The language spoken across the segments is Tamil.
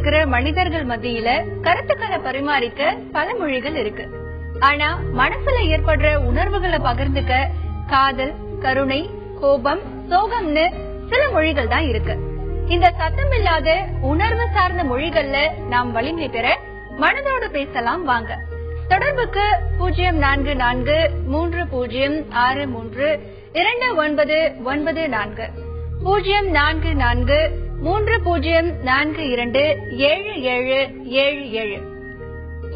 இருக்கிற மனிதர்கள் மத்தியில கருத்துக்களை பரிமாறிக்க பல மொழிகள் இருக்கு. ஆனா மனசுல ஏற்படுற உணர்வுகளை பகிர்ந்துக்க காதல், கருணை, கோபம், சோகம்னு சில மொழிகள் தான் இருக்கு. இந்த சத்தம் இல்லாத உணர்வு சார்ந்த மொழிகள்ல நாம் வலிமை பெற மனதோடு பேசலாம் வாங்க. தொடர்புக்கு 0443632994 0443342777.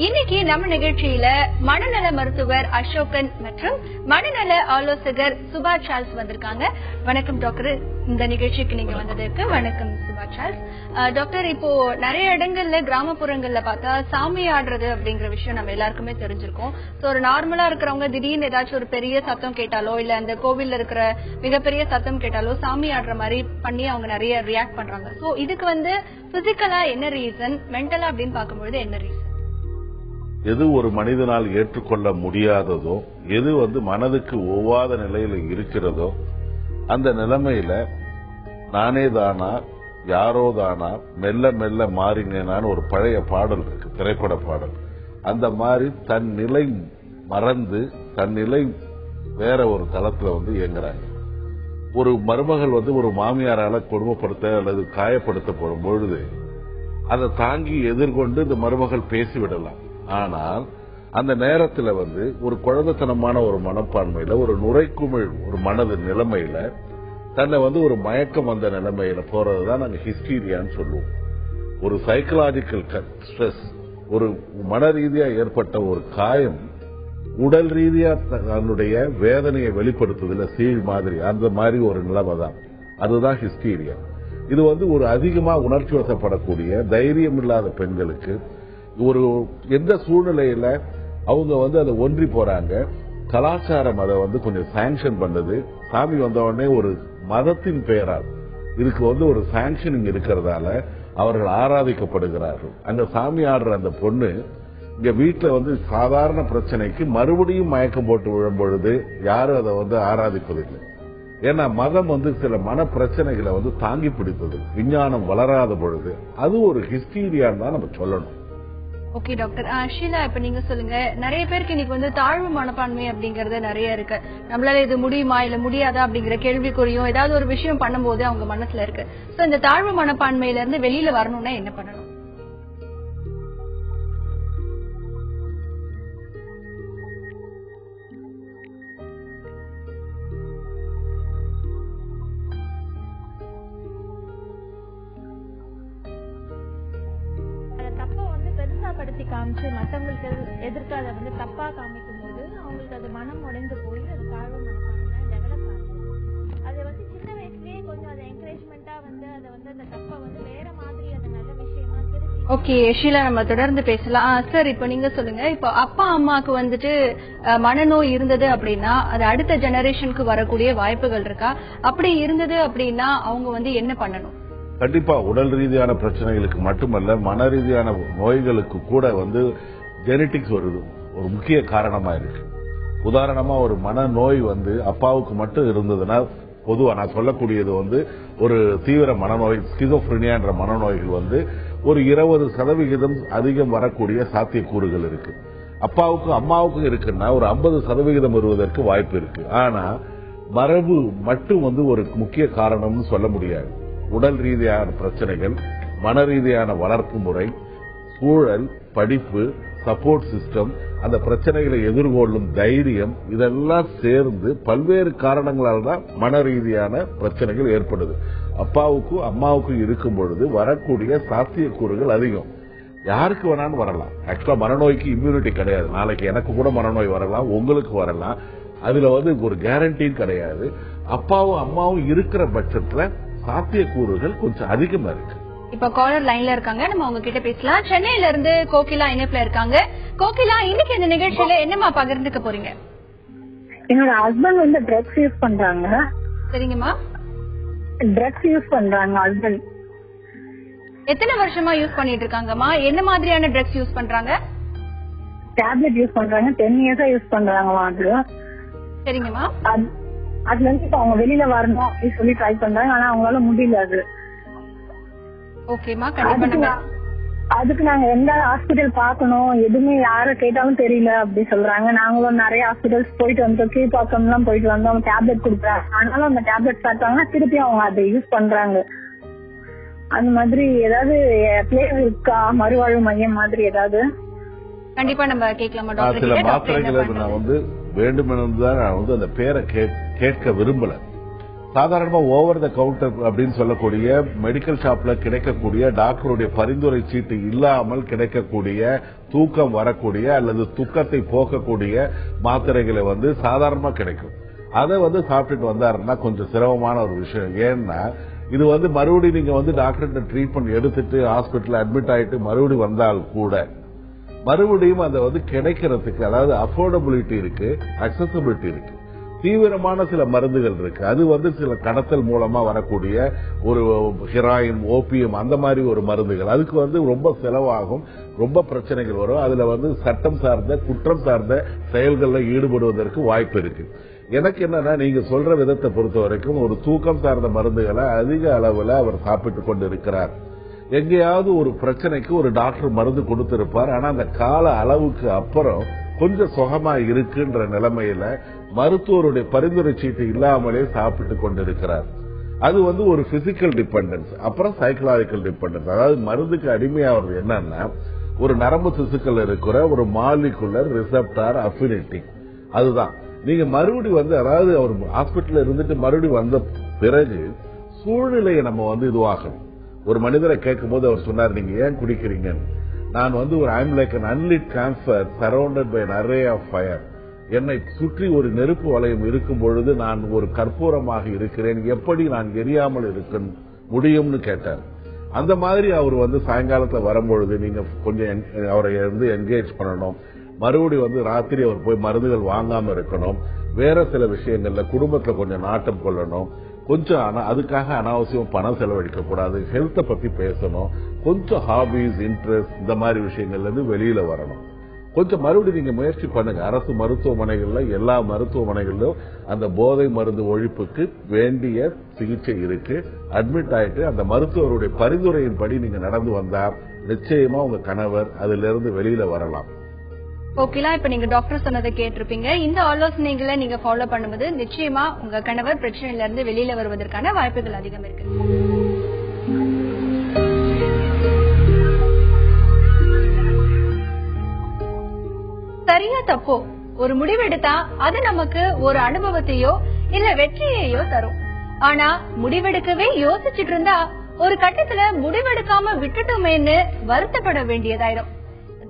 இன்னைக்கு நம்ம நிகழ்ச்சியில மனநல மருத்துவர் அசோகன் மற்றும் மனநல ஆலோசகர் சுபா சார்ல்ஸ் வந்திருக்காங்க. வணக்கம் டாக்டர், இந்த நிகழ்ச்சிக்கு நீங்க வந்ததற்கு வணக்கம் சுபா சார்ல்ஸ். டாக்டர், இப்போ நிறைய இடங்கள்ல கிராமப்புறங்கள்ல பார்த்தா சாமி ஆடுறது அப்படிங்கிற விஷயம் நம்ம எல்லாருக்குமே தெரிஞ்சிருக்கோம். ஒரு நார்மலா இருக்கிறவங்க திடீர்னு ஏதாச்சும் ஒரு பெரிய சத்தம் கேட்டாலோ இல்ல அந்த கோவில்ல இருக்கிற மிகப்பெரிய சத்தம் கேட்டாலோ சாமி ஆடுற மாதிரி பண்ணி அவங்க நிறைய ரியாக்ட் பண்றாங்க. சோ இதுக்கு பிசிக்கலா என்ன ரீசன், மென்டலா அப்படின்னு பார்க்கும்போது என்ன ரீசன்? எது ஒரு மனிதனால் ஏற்றுக்கொள்ள முடியாததோ, எது மனதுக்கு ஒவ்வாத நிலையில இருக்கிறதோ, அந்த நிலைமையில நானே தானா யாரோ தானா மெல்ல மெல்ல மாறினேனான்னு ஒரு பழைய பாடல் இருக்கு, திரைப்பட பாடல். அந்த மாதிரி தன் நிலை மறந்து தன் நிலை வேற ஒரு தளத்துல இயங்குறாங்க. ஒரு மருமகள் ஒரு மாமியாரால கொடுமைப்படுத்த அல்லது காயப்படுத்தப்படும் பொழுது அதை தாங்கி எதிர்கொண்டு இந்த மருமகள் பேசிவிடலாம். ஆனால் அந்த நேரத்துல ஒரு குழந்தைத்தனமான ஒரு மனப்பான்மையில, ஒரு நுரைக்குமிழ் ஒரு மனது நிலைமையில தன்னை ஒரு மயக்கம் வந்த நிலைமையில போறதுதான் நாங்க ஹிஸ்டீரியான்னு சொல்லுவோம். ஒரு சைக்கலாஜிக்கல் ஸ்ட்ரெஸ், ஒரு மன ரீதியா ஏற்பட்ட ஒரு காயம் உடல் ரீதியா தன்னுடைய வேதனையை வெளிப்படுத்துதுல சீழ் மாதிரி, அந்த மாதிரி ஒரு நிலைமை தான். அதுதான் ஹிஸ்டீரியா. இது ஒரு அதிகமா உணர்ச்சி வசப்படக்கூடிய தைரியம் இல்லாத பெண்களுக்கு ஒரு எந்த சூழ்நிலையில அவங்க அதை ஒன்றி போறாங்க. கலாச்சாரம் அதை கொஞ்சம் சாங்ஷன் பண்ணது. சாமி வந்த உடனே ஒரு மதத்தின் பெயரால் இதுக்கு ஒரு சாங்ஷனிங் இருக்கிறதால அவர்கள் ஆராதிக்கப்படுகிறார்கள். அங்க சாமி ஆடுற அந்த பொண்ணு இங்க வீட்டுல சாதாரண பிரச்சனைக்கு மறுபடியும் மயக்கம் போட்டு விழும்பொழுது யாரும் அதை ஆராதிப்பதில்லை. ஏன்னா மதம் சில மன பிரச்சனைகளை தாங்கி பிடித்தது. விஞ்ஞானம் வளராத பொழுது அது ஒரு ஹிஸ்டீரியான்னு தான் நம்ம சொல்லணும். Okay doctor. ஷீலா, இப்ப நீங்க சொல்லுங்க, நிறைய பேருக்கு இன்னைக்கு தாழ்வு மனப்பான்மை அப்படிங்கறது நிறைய இருக்கு. நம்மளால இது முடியுமா இல்ல முடியாதா அப்படிங்கிற கேள்விக்குறியும் ஏதாவது ஒரு விஷயம் பண்ணும்போது அவங்க மனசுல இருக்கு. சோ இந்த தாழ்வு மனப்பான்மையில இருந்து வெளியில வரணும்னா என்ன பண்ணணும்? காமிச்சு மற்றவங்களுக்கு எதிர்த்து அதை தப்பா காமிக்கும் போது அவங்களுக்கு அது மனம் உடைந்து போய் அது தாழ்வு மனப்பான்மை டெவலப் ஆகுது. அதை சின்ன வயசுலயே கொஞ்சம் அதை என்கரேஜ்மெண்டா அதை அந்த தப்பை வேற மாதிரி அது நல்ல விஷயமா திருத்தி. ஓகே ஷீலா, நம்ம தொடர்ந்து பேசலாம். சார், இப்ப நீங்க சொல்லுங்க, இப்போ அப்பா அம்மாக்கு மனநோய் இருந்தது அப்படின்னா அது அடுத்த ஜெனரேஷனுக்கு வரக்கூடிய வாய்ப்புகள் இருக்கா? அப்படி இருந்தது அப்படின்னா அவங்க என்ன பண்ணணும்? கண்டிப்பா உடல் ரீதியான பிரச்சனைகளுக்கு மட்டுமல்ல, மன ரீதியான நோய்களுக்கு கூட ஜெனட்டிக்ஸ் ஒரு முக்கிய காரணமா இருக்கு. உதாரணமா ஒரு மனநோய் அப்பாவுக்கு மட்டும் இருந்ததுன்னா, பொதுவா நான் சொல்லக்கூடியது ஒரு தீவிர மனநோய் ஸ்கிசோஃப்ரினியான்ற மனநோய்கள் ஒரு 20% அதிகம் வரக்கூடிய சாத்தியக்கூறுகள் இருக்கு. அப்பாவுக்கும் அம்மாவுக்கும் இருக்குன்னா ஒரு 50% வருவதற்கு வாய்ப்பு இருக்கு. ஆனா மரபு மட்டும் ஒரு முக்கிய காரணம்னு சொல்ல முடியாது. உடல் ரீதியான பிரச்சனைகள், மன ரீதியான வளர்ப்பு முறை, சூழல், படிப்பு, சப்போர்ட் சிஸ்டம், அந்த பிரச்சனைகளை எதிர்கொள்ளும் தைரியம், இதெல்லாம் சேர்ந்து பல்வேறு காரணங்களால் தான் மன ரீதியான பிரச்சனைகள் ஏற்படுது. அப்பாவுக்கும் அம்மாவுக்கும் இருக்கும் பொழுது வரக்கூடிய சாத்தியக்கூறுகள் அதிகம். யாருக்கு வேணாலும் வரலாம். ஆக்சுவலா மனநோய்க்கு இம்யூனிட்டி கிடையாது. நாளைக்கு எனக்கு கூட மனநோய் வரலாம், உங்களுக்கு வரலாம். அதுல ஒரு கேரண்டியும் கிடையாது. அப்பாவும் அம்மாவும் இருக்கிற பட்சத்துல சாத்தியக்கூறுகள் கொஞ்சம் அதிகமா இருக்கு. இப்ப காலர் லைன்ல இருக்காங்க, நம்ம அவங்க கிட்ட பேசலாம். சென்னையில இருந்து கோகிலா இணைப்புல இருக்காங்க. கோகிலா, இன்னைக்கு இந்த நிகழ்ச்சியில என்னமா பகிர்ந்துக்க போறீங்க? என்னோட ஹஸ்பண்ட் ட்ரக்ஸ் யூஸ் பண்றாங்க. சரிங்கம்மா. ட்ரக்ஸ் யூஸ் பண்றாங்க ஹஸ்பண்ட். எத்தனை வருஷமா யூஸ் பண்ணிட்டு இருக்காங்கம்மா? என்ன மாதிரியான ட்ரக்ஸ் யூஸ் பண்றாங்க? டேப்லெட் யூஸ் பண்றாங்க. 10 இயர்ஸா யூஸ் பண்றாங்க. சரிங்கம்மா. அதுல இருந்து அவங்க வெளியில வரணும் அப்படின்னு சொல்லி ட்ரை பண்றாங்க. ஆனா அவங்களால முடியல. அது ஓகேமா, கண்டிப்பா அதுக்கு நாங்க எந்த ஹாஸ்பிட்டல் பாக்கணும் எதுவுமே யார கேட்டாலும் தெரியல அப்படி சொல்றாங்க. நாங்களும் நிறைய ஹாஸ்பிட்டல்ஸ் போயிட்டு வந்தோம், கீழ்பாக்கம் எல்லாம் போயிட்டு வந்தோம், டேப்லெட் கொடுக்குறாங்க. ஆனாலும் அந்த டேப்லெட் சாப்பிட்டாங்கன்னா திருப்பி அவங்க அதை யூஸ் பண்றாங்க. அந்த மாதிரி ஏதாவது பிளேஸ் இருக்கா, மறுவாழ்வு மையம் மாதிரி ஏதாவது? கண்டிப்பா நம்ம கேட்கலாமா சில டாக்டர்? மாத்திரைகளை நான் வேண்டுமென்றுதான் நான் அந்த பேரை கேட்க விரும்பல. சாதாரணமா ஓவர் த கவுண்டர் அப்படின்னு சொல்லக்கூடிய மெடிக்கல் ஷாப்ல கிடைக்கக்கூடிய டாக்டருடைய பரிந்துரை சீட்டு இல்லாமல் கிடைக்கக்கூடிய தூக்கம் வரக்கூடிய அல்லது தூக்கத்தை போக்கக்கூடிய மாத்திரைகளை சாதாரணமா கிடைக்கும். அதை சாப்பிட்டுட்டு வந்தாருன்னா கொஞ்சம் சிரமமான ஒரு விஷயம். ஏன்னா இது மறுபடியும் நீங்க டாக்டர்கிட்ட ட்ரீட்மெண்ட் எடுத்துட்டு ஹாஸ்பிட்டல் அட்மிட் ஆயிட்டு மறுபடியும் வந்தால் கூட மறுபடியும் அதை கிடைக்கிறதுக்கு, அதாவது அஃபோர்டபிலிட்டி இருக்கு, அக்சசிபிலிட்டி இருக்கு. தீவிரமான சில மருந்துகள் இருக்கு, அது சில கடத்தல் மூலமா வரக்கூடிய ஒரு ஹெராயின், ஓபியம் அந்த மாதிரி ஒரு மருந்துகள், அதுக்கு ரொம்ப செலவாகும், ரொம்ப பிரச்சனைகள் வரும். அதுல சட்டம் சார்ந்த குற்றம் சார்ந்த செயல்களில் ஈடுபடுவதற்கு வாய்ப்பு இருக்கு. எனக்கு என்னன்னா, நீங்க சொல்ற விதத்தை பொறுத்த வரைக்கும் ஒரு தூக்கம் சார்ந்த மருந்துகளை அதிக அளவுல அவர் சாப்பிட்டு கொண்டு இருக்கிறார். எங்கேயாவது ஒரு பிரச்சனைக்கு ஒரு டாக்டர் மருந்து கொடுத்திருப்பார், ஆனா அந்த கால அளவுக்கு அப்புறம் கொஞ்சம் சுகமா இருக்குன்ற நிலைமையில மருத்துவருடைய பரிந்துரை சீட்டு இல்லாமலே சாப்பிட்டு கொண்டிருக்கிறார். அது ஒரு பிசிக்கல் டிபெண்டன்ஸ். அப்புறம் சைக்கலாஜிக்கல் டிபெண்டன்ஸ். அதாவது மருந்துக்கு அடிமையாவது என்னன்னா, ஒரு நரம்பு திசுக்கள் இருக்கிற ஒரு மாலிகுலர் ரிசப்டார் அஃபினிட்டி. அதுதான் நீங்க மறுபடியும் அதாவது அவர் ஹாஸ்பிட்டல் இருந்துட்டு மறுபடியும் வந்த பிறகு சூழ்நிலையை நம்ம இதுவாகணும். ஒரு மனிதரை கேட்கும் போது அவர் சொன்னார், நீங்க ஏன் குடிக்கிறீங்க? நான் ஒரு I'm like an unlit campfire surrounded by an array of fire. என்னை சுற்றி ஒரு நெருப்பு வளையம் இருக்கும் பொழுது நான் ஒரு கற்பூரமாக இருக்கிறேன், எப்படி நான் எரியாமல் இருக்க முடியும்னு கேட்டார். அந்த மாதிரி அவர் சாயங்காலத்துல வரும்பொழுது நீங்க கொஞ்சம் அவரை என்கேஜ் பண்ணணும். மறுபடியும் ராத்திரி அவர் போய் மருந்துகள் வாங்காம இருக்கணும். வேற சில விஷயங்கள்ல குடும்பத்துல கொஞ்சம் நாட்டம் கொள்ளணும். கொஞ்சம் அதுக்காக அனாவசியம் பணம் செலவழிக்க கூடாது. ஹெல்த்தை பத்தி பேசணும். கொஞ்சம் ஹாபிஸ், இன்ட்ரெஸ்ட் இந்த மாதிரி விஷயங்கள்ல இருந்து வெளியில வரணும். கொஞ்சம் மறுபடியும் நீங்க முயற்சி பண்ணுங்க. அரசு மருத்துவமனைகள்ல, எல்லா மருத்துவமனைகளிலும் அந்த போதை மருந்து ஒழிப்புக்கு வேண்டிய சிகிச்சை இருக்கு. அட்மிட் ஆயிட்டு அந்த மருத்துவருடைய பரிந்துரையின்படி நீங்க நடந்து வந்தா நிச்சயமா உங்க கணவர் அதுல இருந்து வெளியில வரலாம். ஓகேலாம், இப்ப நீங்க டாக்டர் சொன்னதை கேட்டிருப்பீங்க. இந்த ஆலோசனைகளை நீங்க ஃபாலோ பண்ணும்போது நிச்சயமா உங்க கணவர் பிரச்சனையில இருந்து வெளியில வருவதற்கான வாய்ப்புகள் அதிகம் இருக்கு. சரியா தப்போ ஒரு முடிவெடுத்தா அது நமக்கு ஒரு அனுபவத்தையோ இல்ல வெற்றியையோ தரும். ஆனா முடிவெடுக்கவே யோசிச்சுட்டு இருந்தா ஒரு கட்டத்துல முடிவெடுக்காம விட்டுட்டோமேன்னு வருத்தப்பட வேண்டியதாயிரும்.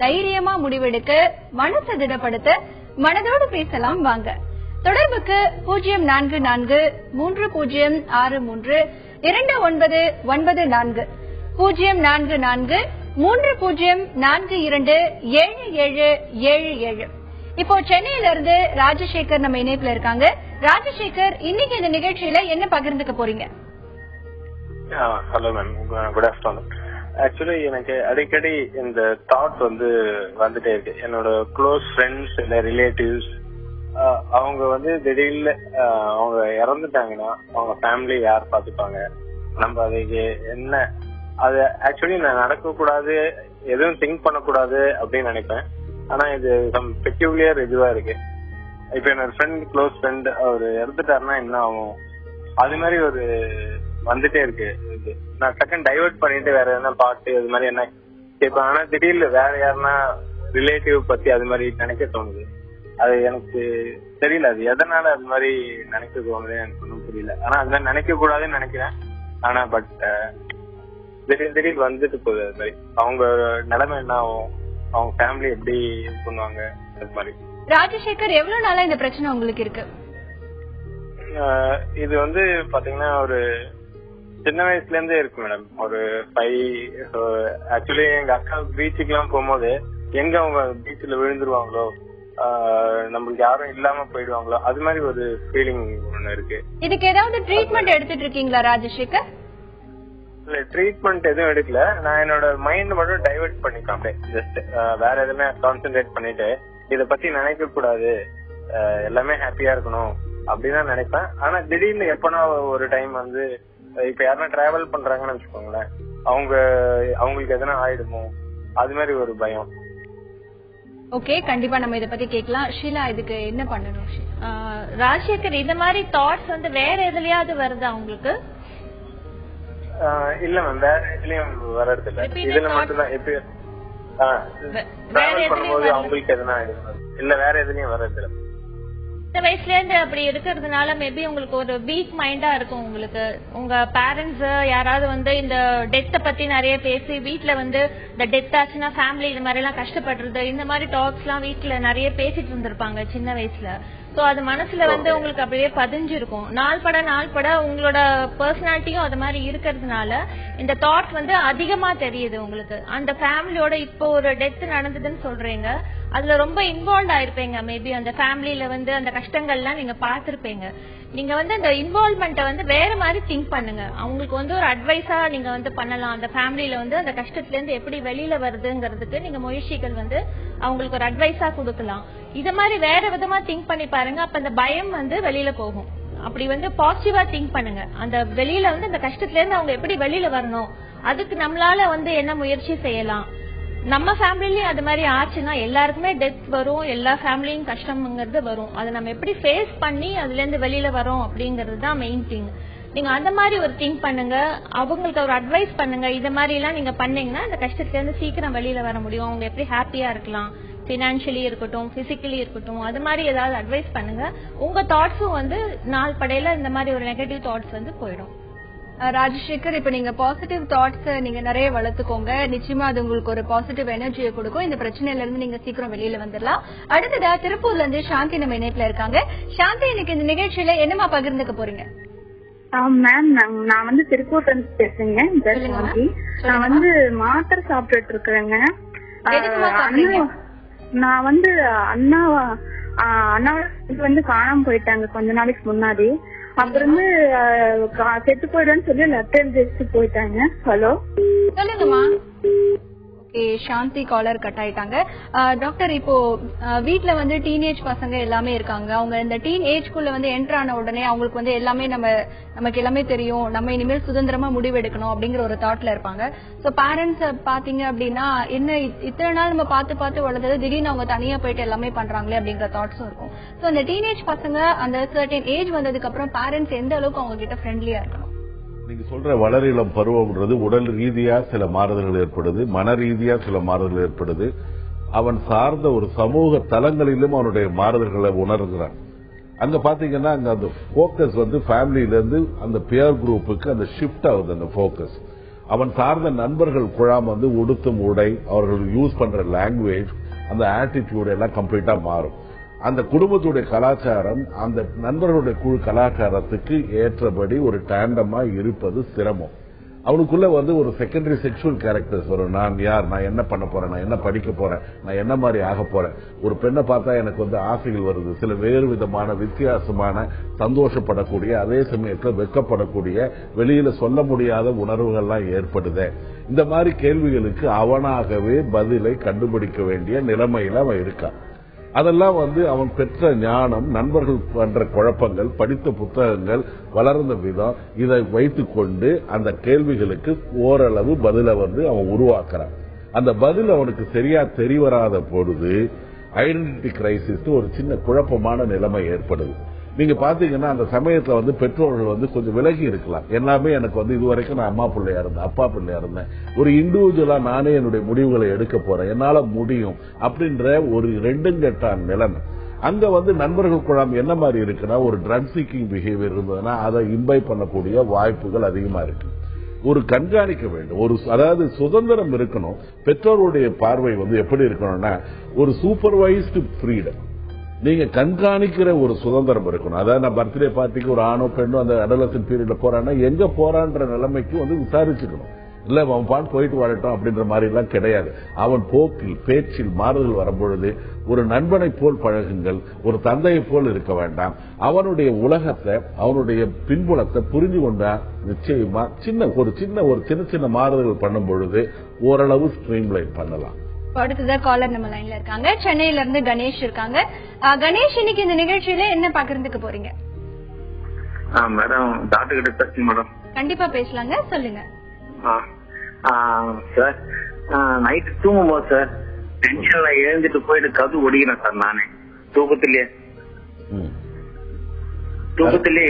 தைரியமா முடிவெடுக்க, மனசை திடப்படுத்த மனதோடு பேசலாம் வாங்க. தொடர்புக்கு 044632994277. இப்போ சென்னையில இருந்து ராஜசேகர் நம்ம இணைப்புல இருக்காங்க. ராஜசேகர், இன்னைக்கு இந்த நிகழ்ச்சியில என்ன பகிர்ந்துக்க போறீங்க? Hello ma'am, good afternoon. Actually எனக்கு அடிக்கடி இந்த தாட் வந்துட்டே இருக்கு. என்னோட க்ளோஸ் ஃப்ரெண்ட்ஸ் இல்ல ரிலேட்டிவ்ஸ் அவங்க திடீர்னு அவங்க இறந்துட்டாங்கன்னா அவங்க ஃபேமிலி யார் பாத்துப்பாங்க, நம்ம அதுக்கு என்ன, அது ஆக்சுவலி நான் நடக்க கூடாது, எதுவும் திங்க் பண்ணக்கூடாது அப்படின்னு நினைப்பேன். ஆனா இது சம் பெக்யூலியர் இதுவா இருக்கு. இப்ப என்னோட ஃப்ரெண்ட், க்ளோஸ் ஃப்ரெண்ட், அவர் இறந்துட்டாருன்னா என்ன ஆகும், அது மாதிரி ஒரு வந்துட்டே இருக்கு. நான் டக்குன்னு டைவர்ட் பண்ணிட்டு வேற எதனா பாட்டு அது மாதிரி என்ன கேட்பேன். ஆனா திடீர்னு வேற யாருன்னா ரிலேட்டிவ் பத்தி அது மாதிரி நினைக்க தோணுது. அது எனக்கு தெரியல, அது எதனால அது மாதிரி நினைக்க தோணுது எனக்கு ஒன்றும் புரியல. ஆனா அது மாதிரி நினைக்க கூடாதுன்னு நினைக்கிறேன். ஆனா பட் திடீர் வந்துட்டு போகுது. அது மாதிரி அவங்க நிலைமை என்ன ஆகும், அவங்க ஃபேமிலி எப்படி பண்ணுவாங்க, அது மாதிரி. ராஜசேகர், எவ்வளவு நாளா இந்த பிரச்சனை உங்களுக்கு இருக்கு? இது பாத்தீங்கன்னா ஒரு சின்ன வயசுல இருந்தே இருக்கு மேடம். ஒரு 5. ஆக்சுவலி எங்க அக்கா பீச்சுக்கு எல்லாம் போகும்போது எங்க அவங்க பீச்ல விழுந்துருவாங்களோ, நம்மளுக்கு யாரும் இல்லாம போயிடுவாங்களோ, அது மாதிரி ஒரு ஃபீலிங் ஒண்ணு இருக்கு. இதுக்கு ஏதாவது ட்ரீட்மெண்ட் எடுத்துட்டு இருக்கீங்களா ராஜசேகர்? இல்ல, ட்ரீட்மெண்ட் எதுவும் எடுக்கல. நான் என்னோட மைண்ட் மட்டும் டைவர்ட் பண்ணிக்கலாம். அப்படியே ஜஸ்ட் வேற எதுவுமே கான்சென்ட்ரேட் பண்ணிட்டு இத பத்தி நினைக்க கூடாது, எல்லாமே ஹாப்பியா இருக்கணும் அப்படின்னு நினைப்பேன். ஆனா திடீர்னு எப்பனா ஒரு டைம் இப்ப யாருன்னா டிராவல் பண்றாங்கன்னு வச்சுக்கோங்களேன், அவங்களுக்கு எதனா ஆயிடுமோ அது மாதிரி ஒரு பயம். ஓகே, கண்டிப்பா நம்ம இத பத்தி கேட்கலாம். ஷீலா, இதுக்கு என்ன பண்ணணும்? ராஜசேகர், இந்த மாதிரி தாட்ஸ் வந்து வேற எதுலயாவது வருதா உங்களுக்கு? இல்ல மேம், வேற எதுலயும் வர்றது இல்ல. இதுல மட்டும் தான் எப்ப டிராவல் பண்ணும்போது அவங்களுக்கு எதுனா இல்ல, வேற எதுலயும் வர்றது இல்ல. இந்த வயசுல இருந்து அப்படி இருக்கிறதுனால மேபி உங்களுக்கு ஒரு வீக் மைண்டா இருக்கும். உங்களுக்கு உங்க பேரண்ட்ஸ் யாராவது வந்து இந்த டெத்தை பத்தி நிறைய பேசி வீட்டுல வந்து இந்த டெத் ஆச்சுன்னா ஃபேமிலி இது மாதிரி எல்லாம் கஷ்டப்படுறது, இந்த மாதிரி டாக்ஸ் எல்லாம் வீட்டுல நிறைய பேசிட்டு இருந்திருப்பாங்க சின்ன வயசுல. சோ அது மனசுல வந்து உங்களுக்கு அப்படியே பதிஞ்சிருக்கும். நாள் பட உங்களோட பர்சனாலிட்டியும் அது மாதிரி இருக்கிறதுனால இந்த தாட் வந்து அதிகமா தெரியுது உங்களுக்கு. அந்த ஃபேமிலியோட இப்போ ஒரு டெத் நடந்ததுன்னு சொல்றீங்க, அதுல ரொம்ப இன்வால்வ் ஆயிருப்பீங்க. மேபி அந்த ஃபேமிலியில வந்து அந்த கஷ்டங்கள்லாம் நீங்க பாத்திருப்பீங்க. நீங்க வந்து அந்த இன்வால்வ்மெண்ட்டை வந்து வேற மாதிரி திங்க் பண்ணுங்க. அவங்களுக்கு வந்து ஒரு அட்வைஸா நீங்க வந்து பண்ணலாம். அந்த ஃபேமிலியில வந்து அந்த கஷ்டத்துல இருந்து எப்படி வெளியில வருதுங்கிறதுக்கு நீங்க முயற்சிகள் வந்து அவங்களுக்கு ஒரு அட்வைஸா கொடுக்கலாம். இத மாதிரி வேற விதமா திங்க் பண்ணி பாருங்க. அப்ப அந்த பயம் வந்து வெளியில போகும். அப்படி வந்து பாசிட்டிவா திங்க் பண்ணுங்க. அந்த வெளியில வந்து அந்த கஷ்டத்துல இருந்து அவங்க எப்படி வெளியில வரணும், அதுக்கு நம்மளால வந்து என்ன முயற்சி செய்யலாம். நம்ம ஃபேமிலிலயும் அது மாதிரி ஆச்சுன்னா எல்லாருக்குமே டெத் வரும், எல்லா ஃபேமிலியும் கஷ்டம்ங்கிறது வரும். அதை நம்ம எப்படி ஃபேஸ் பண்ணி அதுல இருந்து வெளியில வரோம் அப்படிங்கிறது தான் மெயின் திங். நீங்க அந்த மாதிரி ஒரு திங்க் பண்ணுங்க, அவங்களுக்கு ஒரு அட்வைஸ் பண்ணுங்க. இத மாதிரி எல்லாம் நீங்க பண்ணீங்கன்னா அந்த கஷ்டத்துல இருந்து சீக்கிரம் வெளியில வர முடியும். அவங்க எப்படி ஹாப்பியா இருக்கலாம், பினான்சியலி இருக்கட்டும், பிசிக்கலி இருக்கட்டும், அது மாதிரி ஏதாவது அட்வைஸ் பண்ணுங்க. உங்க தாட்ஸும் வந்து நாள் படையில இந்த மாதிரி ஒரு நெகட்டிவ் தாட்ஸ் வந்து போயிடும். ராஜசேகர், இப்ப நீங்க பாசிட்டிவ் தாட்ஸ் நீங்க நிறைய வளர்த்துக்கோங்க. நிச்சயமா அது உங்களுக்கு ஒரு பாசிட்டிவ் எனர்ஜியை கொடுக்கும். இந்த பிரச்சனையில இருந்து நீங்க சீக்கிரம் வெளியில வந்துடலாம். அடுத்ததா திருப்பூர்ல இருந்து சாந்தி நம்ம இணைப்புல இருக்காங்க. சாந்தி, இன்னைக்கு இந்த நிகழ்ச்சியில என்னமா பகிர்ந்துக்க போறீங்க? மேம், நான் வந்து திருப்பூர்ல இருந்து பேசுறேங்க. நான் வந்து மாத்திரை சாப்பிட்டுட்டு இருக்கிறேங்க. நான் வந்து அண்ணாவோட வந்து காணாம போயிட்டாங்க கொஞ்ச நாளைக்கு முன்னாடி. அப்புறம் செத்து போயிடுன்னு சொல்லி லெட்டர் எழுதி போயிட்டாங்க. ஹலோ, சொல்லுங்கம்மா. ஓகே, சாந்தி காலர் கட் ஆயிட்டாங்க. டாக்டர், இப்போ வீட்ல வந்து டீனேஜ் பசங்க எல்லாமே இருக்காங்க. அவங்க இந்த டீன் ஏஜ்குள்ள வந்து என்டர் ஆன உடனே அவங்களுக்கு வந்து எல்லாமே நமக்கு எல்லாமே தெரியும், நம்ம இனிமேல் சுதந்திரமா முடிவெடுக்கணும் அப்படிங்கிற ஒரு தாட்ல இருப்பாங்க. சோ பேரண்ட்ஸ் பாத்தீங்க அப்படின்னா என்ன இத்தனை நாள் நம்ம பார்த்து வளர்ந்தது திடீர்னு அவங்க தனியா போயிட்டு எல்லாமே பண்றாங்களே அப்படிங்கிற தாட்ஸும் இருக்கும். சோ அந்த டீனேஜ் பசங்க அந்த சர்டன் ஏஜ் வந்ததுக்கு அப்புறம் பேரண்ட்ஸ் எந்த அளவுக்கு அவங்க கிட்ட ஃப்ரெண்ட்லியா இருக்கணும்? நீங்க சொல்ற வளரிளம் பருவம்ன்றது உடல் ரீதியா சில மாறுதல்கள் ஏற்படுது, மன ரீதியா சில மாறுதல்கள் ஏற்படுது. அவன் சார்ந்த ஒரு சமூக தளங்களிலும் அவனுடைய மாறுதல்களை உணர்கிறான். அங்க பாத்தீங்கன்னா அங்க அந்த போக்கஸ் வந்து ஃபேமிலியில இருந்து அந்த பியர் குரூப்புக்கு அந்த ஷிஃப்ட் ஆகுது. அந்த போக்கஸ் அவன் சார்ந்த நண்பர்கள் குழாம் வந்து உடுத்தும் உடை, அவர்கள் யூஸ் பண்ற லாங்குவேஜ், அந்த ஆட்டிடியூட் எல்லாம் கம்ப்ளீட்டா மாறும். அந்த குடும்பத்துடைய கலாச்சாரம் அந்த நண்பர்களுடைய குழு கலாச்சாரத்துக்கு ஏற்றபடி ஒரு டேண்டமா இருப்பது சிரமம். அவனுக்குள்ள வந்து ஒரு செகண்டரி செக்ஷுவல் கேரக்டர்ஸ் வரும். நான் யார், நான் என்ன பண்ண போறேன், நான் என்ன படிக்க போறேன், நான் என்ன மாதிரி ஆக போறேன். ஒரு பெண்ணை பார்த்தா எனக்கு வந்து ஆசைகள் வருது. சில வேறு விதமான வித்தியாசமான சந்தோஷப்படக்கூடிய, அதே சமயத்தில் வெட்கப்படக்கூடிய, வெளியில சொல்ல முடியாத உணர்வுகள்லாம் ஏற்படுது. இந்த மாதிரி கேள்விகளுக்கு அவனாகவே பதிலை கண்டுபிடிக்க வேண்டிய நிலைமையில அவன் இருக்கான். அதெல்லாம் வந்து அவன் பெற்ற ஞானம், நண்பர்கள் பண்ற குழப்பங்கள், படித்த புத்தகங்கள், வளர்ந்த விதம், இதை வைத்துக் கொண்டு அந்த கேள்விகளுக்கு ஓரளவு பதில வந்து அவன் உருவாக்குறான். அந்த பதில் அவனுக்கு சரியா தெரிவராத பொழுது ஐடென்டிட்டி கிரைசிஸ் ஒரு சின்ன குழப்பமான நிலைமை ஏற்படுது. நீங்க பாத்தீங்கன்னா அந்த சமயத்துல வந்து பெற்றோர்கள் வந்து கொஞ்சம் விலகி இருக்கலாம். எல்லாமே எனக்கு வந்து இதுவரைக்கும் நான் அம்மா பிள்ளையா இருந்தேன், அப்பா பிள்ளையா இருந்தேன், ஒரு இண்டிவிஜுவலா நானே என்னுடைய முடிவுகளை எடுக்க போறேன், என்னால முடியும் அப்படின்ற ஒரு ரெண்டுங்கட்டான் நிலைமை. அங்க வந்து நண்பர்கள் குழாம் என்ன மாதிரி இருக்குன்னா, ஒரு ட்ரக் சீக்கிங் பிஹேவியர் இருந்ததுன்னா அதை இம்பைப் பண்ணக்கூடிய வாய்ப்புகள் அதிகமா இருக்கு. ஒரு கண்காணிக்க வேண்டும், அதாவது சுதந்திரம் இருக்கணும். பெற்றோருடைய பார்வை வந்து எப்படி இருக்கணும்னா, ஒரு சூப்பர்வைஸ்டு ஃப்ரீடம், நீங்க கண்காணிக்கிற ஒரு சுதந்திரம் இருக்கணும். அதாவது நான் பர்த்டே பார்ட்டிக்கு ஒரு ஆணோ பெண்ணோ அந்த அடலசன்ட் பீரியட்ல போறான்னா எங்க போறான்ற நிலைமைக்கு வந்து விசாரிச்சுக்கணும். இல்ல அவன் பாட்டு போயிட்டு வரட்டும் அப்படின்ற மாதிரி எல்லாம் கிடையாது. அவன் போக்கில் பேச்சில் மாறுதல் வரும்பொழுது ஒரு நண்பனை போல் பழகுங்கள், ஒரு தந்தையை போல் இருக்க வேண்டாம். அவனுடைய உலகத்தை, அவனுடைய பின்புலத்தை புரிஞ்சு கொண்டா நிச்சயமா சின்ன சின்ன மாறுதல்கள் பண்ணும் பொழுது ஓரளவு ஸ்ட்ரீம்லைன் பண்ணலாம். அடுத்ததான் காலர் நம்ம லைன்ல இருக்காங்க. சென்னையில இருந்து கணேஷ் இருக்காங்க. கணேஷ், இன்னைக்கு இந்த நிகழ்ச்சியில என்ன பகிர்ந்துக்க போறீங்க? மேடம், டாக்டர் கிட்ட பேசுங்க மேடம். கண்டிப்பா பேசலாங்க, சொல்லுங்க. சார், நைட்டு தூங்கும் போது சார் டென்ஷன்ல எழுந்துட்டு போயிட்டு கது ஒடிக்கிறேன் சார். நானே தூக்கத்திலேயே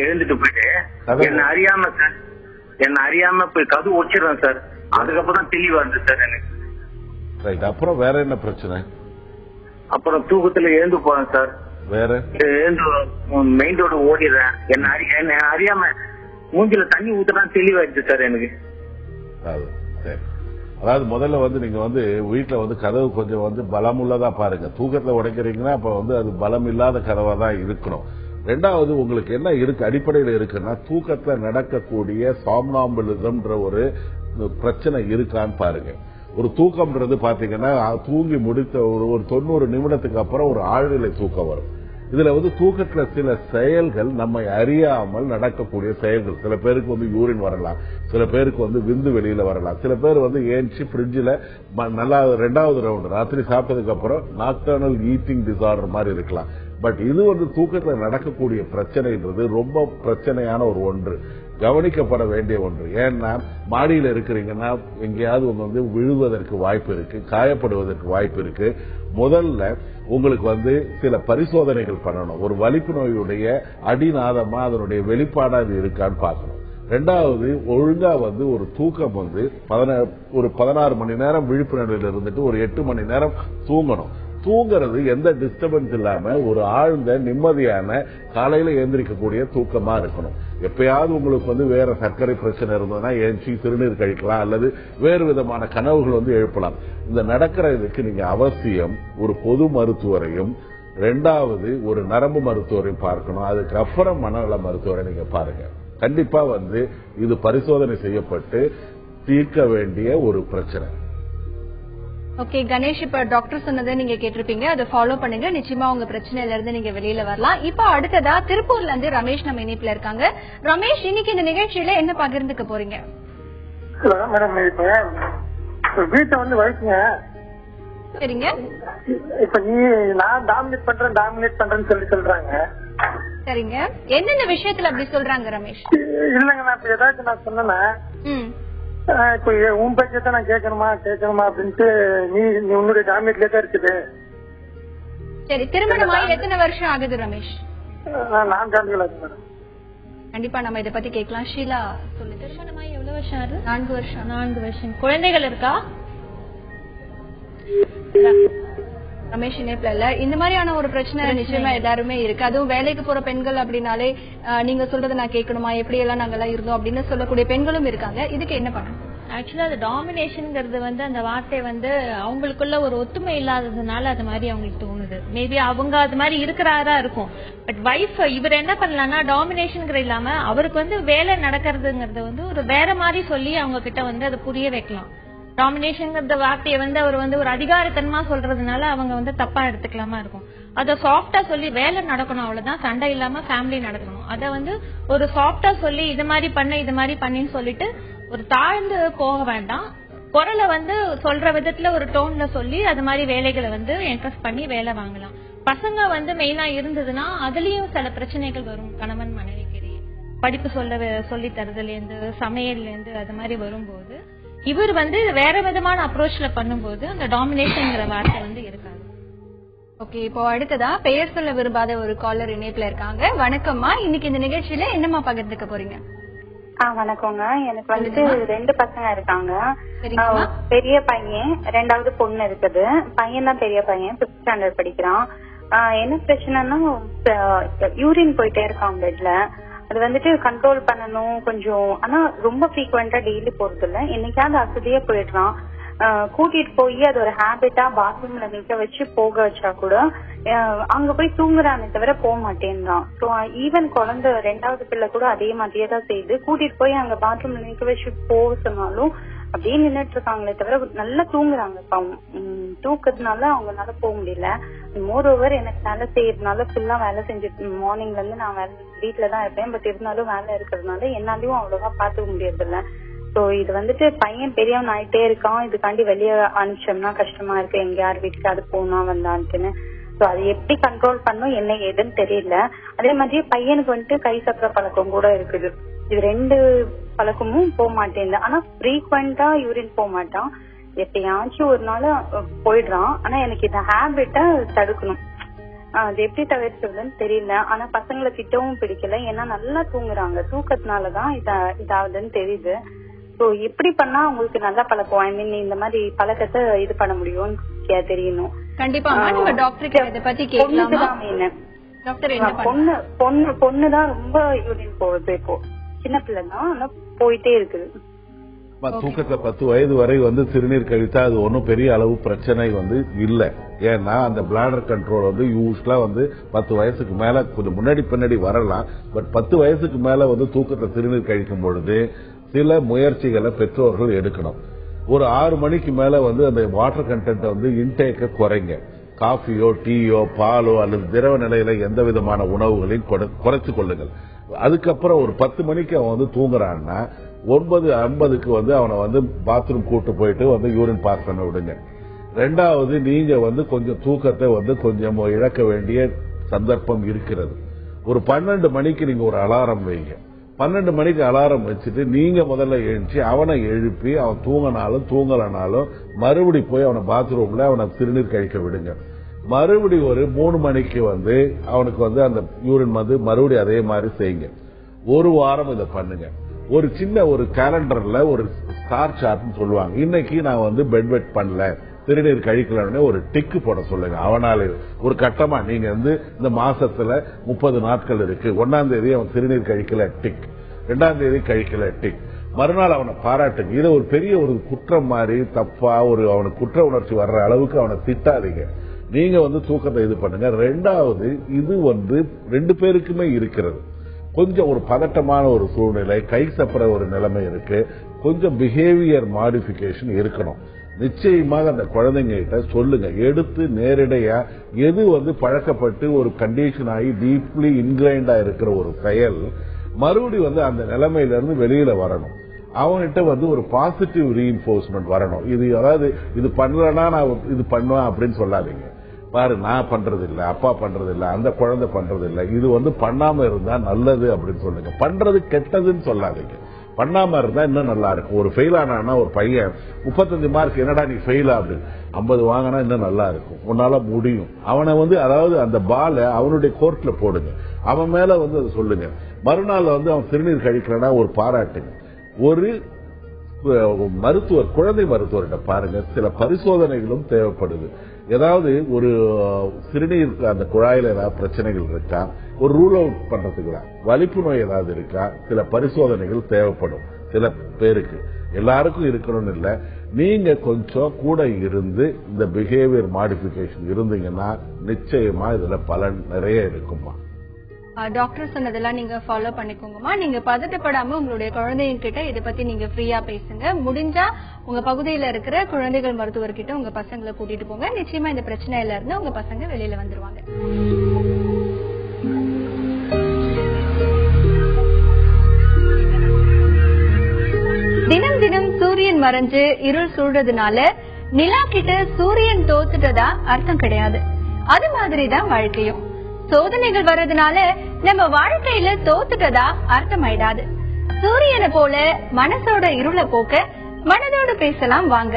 எழுந்துட்டு போயிட்டு என்ன அறியாம போய் கது ஒடிச்சிடுறேன் சார். அதுக்கப்புறம் தான் தெளிவா இருந்து சார் எனக்கு. அப்புறம் வேற என்ன பிரச்சனை? அப்புறம் தூக்கத்துல எழுந்து போறேன் சார். வேற எழுந்து மெயின் ரோடு ஓடிடுறேன். என்ன அறியாம மூஞ்சில தண்ணி ஊத்துறான் தெளிவாயிடுச்சு சார் எனக்கு. அதாவது முதல்ல நீங்க வீட்டுல கதவு கொஞ்சம் பலமுள்ளதா பாருங்க. தூக்கத்துல உடைக்கிறீங்கன்னா அப்ப அது பலம் இல்லாத கதவா தான் இருக்கணும். ரெண்டாவது உங்களுக்கு என்ன இருக்கு அடிப்படையில் இருக்குன்னா தூக்கத்துல நடக்கக்கூடிய சாம்னாம்புலிசம்ன்ற ஒரு பிரச்சனை இருக்கான்னு பாருங்க. ஒரு தூக்கம்ன்றது பாத்தீங்கன்னா தூங்கி முடித்த ஒரு 90 நிமிடத்துக்கு அப்புறம் ஒரு ஆழ்நிலை தூக்கம் வரும். இதுல தூக்கத்துல சில செயல்கள் நம்மை அறியாமல் நடக்கக்கூடிய செயல்கள். சில பேருக்கு யூரின் வரலாம், சில பேருக்கு விந்து வெளியில வரலாம், சில பேர் ஏன்ச்சு பிரிட்ஜில் நல்லா 2வது ரவுண்ட் ராத்திரி சாப்பிட்டதுக்கு அப்புறம் நாக்டர்னல் ஈட்டிங் டிசார்டர் மாதிரி இருக்கலாம். பட் இது தூக்கத்துல நடக்கக்கூடிய பிரச்சனைன்றது ரொம்ப பிரச்சனையான ஒரு ஒன்று, கவனிக்கப்பட வேண்டிய ஒன்று. ஏன்னா மாடியில இருக்கிறீங்கன்னா எங்கேயாவது விழுவதற்கு வாய்ப்பு இருக்கு, காயப்படுவதற்கு வாய்ப்பு இருக்கு. முதல்ல உங்களுக்கு சில பரிசோதனைகள் பண்ணணும். ஒரு வலிப்பு நோயுடைய அடிநாதமா அதனுடைய வெளிப்பாடா அது இருக்கான்னு பார்க்கணும். ரெண்டாவது ஒழுங்கா ஒரு தூக்கம் ஒரு 16 மணி நேரம் விழிப்பு நிலையில இருந்துட்டு ஒரு 8 மணி நேரம் தூங்கணும். தூங்குறது எந்த டிஸ்டர்பன்ஸ் இல்லாம ஒரு ஆழ்ந்த நிம்மதியான காலையில எழுந்திரிக்கக்கூடிய தூக்கமா இருக்கணும். எப்பயாவது உங்களுக்கு வேற சர்க்கரை பிரச்சனை இருந்ததுன்னா ஏஞ்சி சிறுநீர் கழிக்கலாம், அல்லது வேறு விதமான கனவுகள் எழுப்பலாம். இந்த நடக்கிற இதுக்கு நீங்க அவசியம் ஒரு பொது மருத்துவரையும், ரெண்டாவது ஒரு நரம்பு மருத்துவரையும் பார்க்கணும். அதுக்கப்புறம் மனநல மருத்துவரை நீங்க பாருங்க. கண்டிப்பா இது பரிசோதனை செய்யப்பட்டு தீர்க்க வேண்டிய ஒரு பிரச்சனை. ஓகே கணேஷ், இப்ப டாக்டர் சொன்னதை நீங்க கேட்டிருப்பீங்க, அதை ஃபாலோ பண்ணுங்க. நிச்சயமா உங்க பிரச்சனையில இருந்து நீங்க வெளியில வரலாம். இப்ப அடுத்ததா திருப்பூர்ல இருந்து ரமேஷ் நம்ம இணைப்புல இருக்காங்க. ரமேஷ், இன்னைக்கு இந்த நிகழ்ச்சியில என்ன பகிர்ந்துக்க போறீங்க? மேடம், இப்ப வீட்டை வயசுங்க. சரிங்க. இப்ப நான் டாமினேட் பண்றேன்னு சொல்றாங்க. சரிங்க, என்னென்ன விஷயத்துல அப்படி சொல்றாங்க ரமேஷ்? இல்லங்க, நான் இப்ப ஏதாச்சும் நான் சொன்னேன்னா இப்ப உன் பேச்சதான் நான் கேட்கணுமா அப்படின்ட்டு நீ உன்னுடைய டாமினேட்லயே தான் இருக்குது. சரி, திருமணமாயி எத்தனை வருஷம் ஆகுது ரமேஷ்? 4 ஆண்டுகள் ஆகுது மேடம். கண்டிப்பா நம்ம இதை பத்தி கேட்கலாம். ஷீலா சொல்லு, திருமணமாயி எவ்வளவு வருஷம் ஆகுது? 4 வருஷம். குழந்தைகள் இருக்கா? ரமேஷ் இணைப்புல இல்ல. இந்த மாதிரியான ஒரு பிரச்சனை நிச்சயமா எல்லாருமே இருக்கு. அதுவும் வேலைக்கு போற பெண்கள் அப்படின்னாலே நீங்க சொல்றதை நான் கேட்கணுமா, எப்படி எல்லாம் நாங்கெல்லாம் இருந்தோம் அப்படின்னு சொல்லக்கூடிய பெண்களும் இருக்காங்க. இதுக்கு என்ன பண்ணணும்? ஆக்சுவலா அது டாமினேஷன்ங்கிறது அந்த வார்த்தை அவங்களுக்குள்ள ஒரு ஒத்துமை இல்லாததுனால அது மாதிரி அவங்களுக்கு தோணுது. மேபி அவங்க அது மாதிரி இருக்கிறாரா இருக்கும். பட் வைஃப் இவர் என்ன பண்ணலாம்னா டாமினேஷன்ங்கிற இல்லாம அவருக்கு வேலை நடக்கிறதுங்கிறது ஒரு வேற மாதிரி சொல்லி அவங்க கிட்ட அதை புரிய வைக்கலாம். டாமினேஷன்ங்கிற வார்த்தையை அவர் ஒரு அதிகாரத்தன்மா சொல்றதுனால அவங்க தப்பா எடுத்துக்கலாமா இருக்கும். அத சாஃப்டா சொல்லி வேலை நடக்கணும், அவ்வளவுதான். சண்டை இல்லாம ஃபேமிலி நடக்கணும். அத ஒரு சாஃப்டா சொல்லி இது மாதிரி பண்ணின்னு சொல்லிட்டு ஒரு தாழ்ந்து போக வேண்டாம். குரலை சொல்ற விதத்துல ஒரு டோன்ல சொல்லி அது மாதிரி வேலைகளை என்கரேஜ் பண்ணி வேலை வாங்கலாம். பசங்க மெயினா இருந்ததுன்னா அதுலயும் சில பிரச்சனைகள் வரும். கணவன் மனைவிக்கு படிப்பு சொல்லி தருதல இருந்து சமையல்ல இருந்து அது மாதிரி வரும்போது இவர் வேற விதமான அப்ரோச்ல பண்ணும்போது அந்த டாமினேஷன்ங்கிற வார்த்தை இருக்காது. ஓகே, இப்போ அடுத்ததா பெயர் சொல்ல விரும்பாத ஒரு காலர் இணைப்புல இருக்காங்க. வணக்கம்மா, இன்னைக்கு இந்த நிகழ்ச்சியில என்னமா பகிர்ந்துக்க போறீங்க? வணக்கங்க. எனக்கு 2 பசங்க இருக்காங்க. பெரிய பையன், 2வது பொண்ணு இருக்குது. பையன் தான் பெரிய பையன், 5th ஸ்டாண்டர்ட் படிக்கிறான். என்ன பிரச்சனைன்னா யூரின் போயிட்டே இருக்கான் பெட்ல. அது கண்ட்ரோல் பண்ணணும் கொஞ்சம். ஆனா ரொம்ப ஃப்ரீக்வெண்டா டெய்லி போறது இல்ல. என்னைக்காவது அசதியா போயிடுறான். கூட்டிட்டு போய் அது ஒரு ஹேபிட்டா பாத்ரூம்ல நிக்க வச்சு போக வச்சா கூட அங்க போய் தூங்குறானே தவிர போக மாட்டேன்றான். ஸோ ஈவன் குழந்தை 2வது பிள்ளை கூட அதே மாதிரியே தான் செய்யுது. கூட்டிட்டு போய் அங்க பாத்ரூம்ல நிக்க வச்சு போக சொன்னாலும் அப்படியே நின்றுட்டு இருக்காங்களே தவிர நல்லா தூங்குறாங்க. தூக்கத்தினால அவங்களால போக முடியல. மோர் ஓவர் எனக்கு வேலை செய்யறதுனால ஃபுல்லா வேலை செஞ்சுட்டு மார்னிங்ல இருந்து நான் வீட்டுலதான் இருப்பேன். பட் இருந்தாலும் வேலை இருக்கிறதுனால என்னாலையும் அவ்வளவா பாத்துக்க முடியறது இல்ல. சோ இது பையன் பெரியவன் ஆயிட்டே இருக்கான். இதுக்காண்டி வெளியே அனுப்பிச்சோம்னா கஷ்டமா இருக்கு, எங்க யார் வீட்டுக்கு அது போனா வந்தான்ட்டுன்னு. சோ அது எப்படி கண்ட்ரோல் பண்ணும் என்ன ஏதுன்னு தெரியல. அதே மாதிரி பையனுக்கு கை சக்கர பழக்கம் கூட இருக்குது. இது 2 பழக்கமும் போக மாட்டேங்குது. ஆனா ஃப்ரீக்வெண்டா யூரின் போக மாட்டான். எப்பயாச்சும் ஒரு நாள் போயிடுறான். ஆனா எனக்கு இந்த ஹேபிட்ட தடுக்கணும். அது எப்படி தவிர்க்கிறதுன்னு தெரியல. ஆனா பசங்களை திட்டவும் பிடிக்கல, ஏன்னா நல்லா தூங்குறாங்க, தூக்கத்தினாலதான் இதாகுதுன்னு தெரியுது. சோ எப்படி பண்ணா உங்களுக்கு நல்லா பழக்கம், ஐ மீன் இந்த மாதிரி பழக்கத்தை இது பண்ண முடியும்னு தெரியணும். கண்டிப்பா டாக்டர் இதை பத்தி கேட்கலாமா? பொண்ணுதான் ரொம்ப யூரின் போகுது, இப்போ சின்ன பிள்ளைதான் ஆனா போயிட்டே இருக்குது. தூக்கத்துல 10 வயது வரை வந்து சிறுநீர் கழித்தா அது ஒன்னும் பெரிய அளவு பிரச்சனை வந்து இல்ல. ஏன்னா அந்த பிளாடர் கண்ட்ரோல் வந்து யூஸ்வலா வந்து 10 வயசுக்கு மேல கொஞ்சம் முன்னாடி பின்னாடி வரலாம். பட் 10 வயசுக்கு மேல வந்து தூக்கத்துல சிறுநீர் கழிக்கும் பொழுது சில முயற்சிகளை பெற்றோர்கள் எடுக்கணும். ஒரு 6 மணிக்கு மேல வந்து அந்த வாட்டர் கண்டென்ட் வந்து இன்டேக்க குறைங்க. காஃபியோ டீயோ பாலோ அல்லது திரவ நிலையில எந்த விதமான உணவுகளையும் குறைச்சு கொள்ளுங்கள். அதுக்கப்புறம் ஒரு 10 மணிக்கு அவன் வந்து தூங்குறான்னா 9:50க்கு வந்து அவனை வந்து பாத்ரூம் கூட்டு போயிட்டு வந்து யூரின் பாஸ் பண்ண விடுங்க. ரெண்டாவது, நீங்க வந்து கொஞ்சம் தூக்கத்தை வந்து கொஞ்சம் இழக்க வேண்டிய சந்தர்ப்பம் இருக்கிறது. ஒரு 12 மணிக்கு நீங்க ஒரு அலாரம் வைங்க. 12 மணிக்கு அலாரம் வச்சுட்டு நீங்க முதல்ல எழுந்துச்சு அவனை எழுப்பி அவன் தூங்கினாலும் தூங்கலனாலும் மறுபடி போய் அவனை பாத்ரூம்ல அவனை சிறுநீர் கழிக்க விடுங்க. மறுபடி ஒரு 3 மணிக்கு வந்து அவனுக்கு வந்து அந்த யூரின் வந்து மறுபடியும் அதே மாதிரி செய்யுங்க. ஒரு வாரம் இதை பண்ணுங்க. ஒரு சின்ன ஒரு கேலண்டர்ல ஒரு ஸ்டார் சார்ட்னு சொல்லுவாங்க. இன்னைக்கு நான் வந்து பெட் வெட் பண்ணல, சிறுநீர் கழிக்கலன்னு ஒரு டிக்கு போட சொல்லுங்க. அவனால ஒரு கட்டமா நீங்க வந்து இந்த மாசத்துல 30 நாட்கள் இருக்கு, 1ஆம் தேதி அவன் சிறுநீர் கழிக்கல டிக், 2ஆம் தேதி கழிக்கல டிக், மறுநாள் அவனை பாராட்டுங்க. இதை ஒரு பெரிய ஒரு குற்றம் மாதிரி தப்பா ஒரு அவனுக்கு குற்ற உணர்ச்சி வர்ற அளவுக்கு அவனை திட்டாதீங்க. நீங்க வந்து தூக்கத்தை இது பண்ணுங்க. ரெண்டாவது, இது வந்து 2 பேருக்குமே இருக்கிறது. கொஞ்சம் ஒரு பதட்டமான ஒரு சூழ்நிலை, கை சப்பற ஒரு நிலைமை இருக்கு, கொஞ்சம் பிஹேவியர் மாடிஃபிகேஷன் இருக்கணும். நிச்சயமாக அந்த குழந்தைங்க கிட்ட சொல்லுங்க, எடுத்து நேரடியா எது வந்து பழக்கப்பட்டு ஒரு கண்டிஷன் ஆகி டீப்லி இன்கிரைண்டா இருக்கிற ஒரு செயல் மறுபடி வந்து அந்த நிலைமையில இருந்து வெளியில வரணும். அவன்கிட்ட வந்து ஒரு பாசிட்டிவ் ரீஇன்ஃபோர்ஸ்மெண்ட் வரணும். இது அதாவது இது பண்ணலன்னா நான் இது பண்ணுவேன் அப்படின்னு சொல்லாதீங்க. பாரு, நான் பண்றது இல்ல, அப்பா பண்றது இல்ல, அந்த குழந்தை பண்றது இல்ல, இது வந்து பண்ணாம இருந்தா நல்லது அப்படின்னு சொல்லுங்க. பண்றது கெட்டதுன்னு சொல்லாதீங்க. பண்ணாம இருந்தா இன்னும் நல்லா இருக்கும். ஒரு ஃபெயில் ஆனா ஒரு பையன் 35 மார்க், என்னடா நீ ஃபெயில் அப்படின்னு 50 வாங்கினா இன்னும் நல்லா இருக்கும், உன்னால முடியும். அவனை வந்து அதாவது அந்த பாலை அவனுடைய கோர்ட்ல போடுங்க, அவன் மேல வந்து அதை சொல்லுங்க. மறுநாள் வந்து அவன் சிறுநீர் கழிக்கலன்னா ஒரு பாராட்டுங்க. ஒரு மருத்துவர், குழந்தை மருத்துவர்கிட்ட பாருங்க, சில பரிசோதனைகளும் தேவைப்படுது. ஏதாவது ஒரு சிறுநீர் அந்த குழாயில ஏதாவது பிரச்சனைகள் இருக்கா, ஒரு ரூல் அவுட் பண்றதுக்கு வலிப்பு நோய் ஏதாவது இருக்கா, சில பரிசோதனைகள் தேவைப்படும். சில பேருக்கு, எல்லாருக்கும் இருக்கணும்னு இல்ல. நீங்க கொஞ்சம் கூட இருந்து இந்த பிஹேவியர் மாடிஃபிகேஷன் இருந்தீங்கன்னா நிச்சயமா இதுல பலன் நிறைய இருக்குமா. டாக்டர் சொன்னதெல்லாம் நீங்க ஃபாலோ பண்ணிக்கோங்கம்மா. நீங்க பதட்டப்படாம உங்களுடைய குழந்தைங்க கிட்ட இதை பத்தி நீங்க ஃப்ரீயா பேசுங்க. முடிஞ்சா உங்க பகுதியில இருக்கிற குழந்தைகள் மருத்துவர்கிட்ட உங்க பசங்களை கூட்டிட்டு போங்க. நிச்சயமா இந்த பிரச்சனையில இருந்து உங்க பசங்க வெளியில வந்துருவாங்க. தினம் தினம் சூரியன் மறைஞ்சு இருள் சூழ்றதுனால நிலா கிட்ட சூரியன் தோத்துட்டதா அர்த்தம் கிடையாது. அது மாதிரிதான் வாழ்க்கையும். சோதனைகள் வர்றதுனால நம்ம வாழ்க்கையில தோத்துட்டதா அர்த்தம் ஆயிடாது. சூரியனை போல மனசோட இருளை போக்க மனதோடு பேசலாம் வாங்க.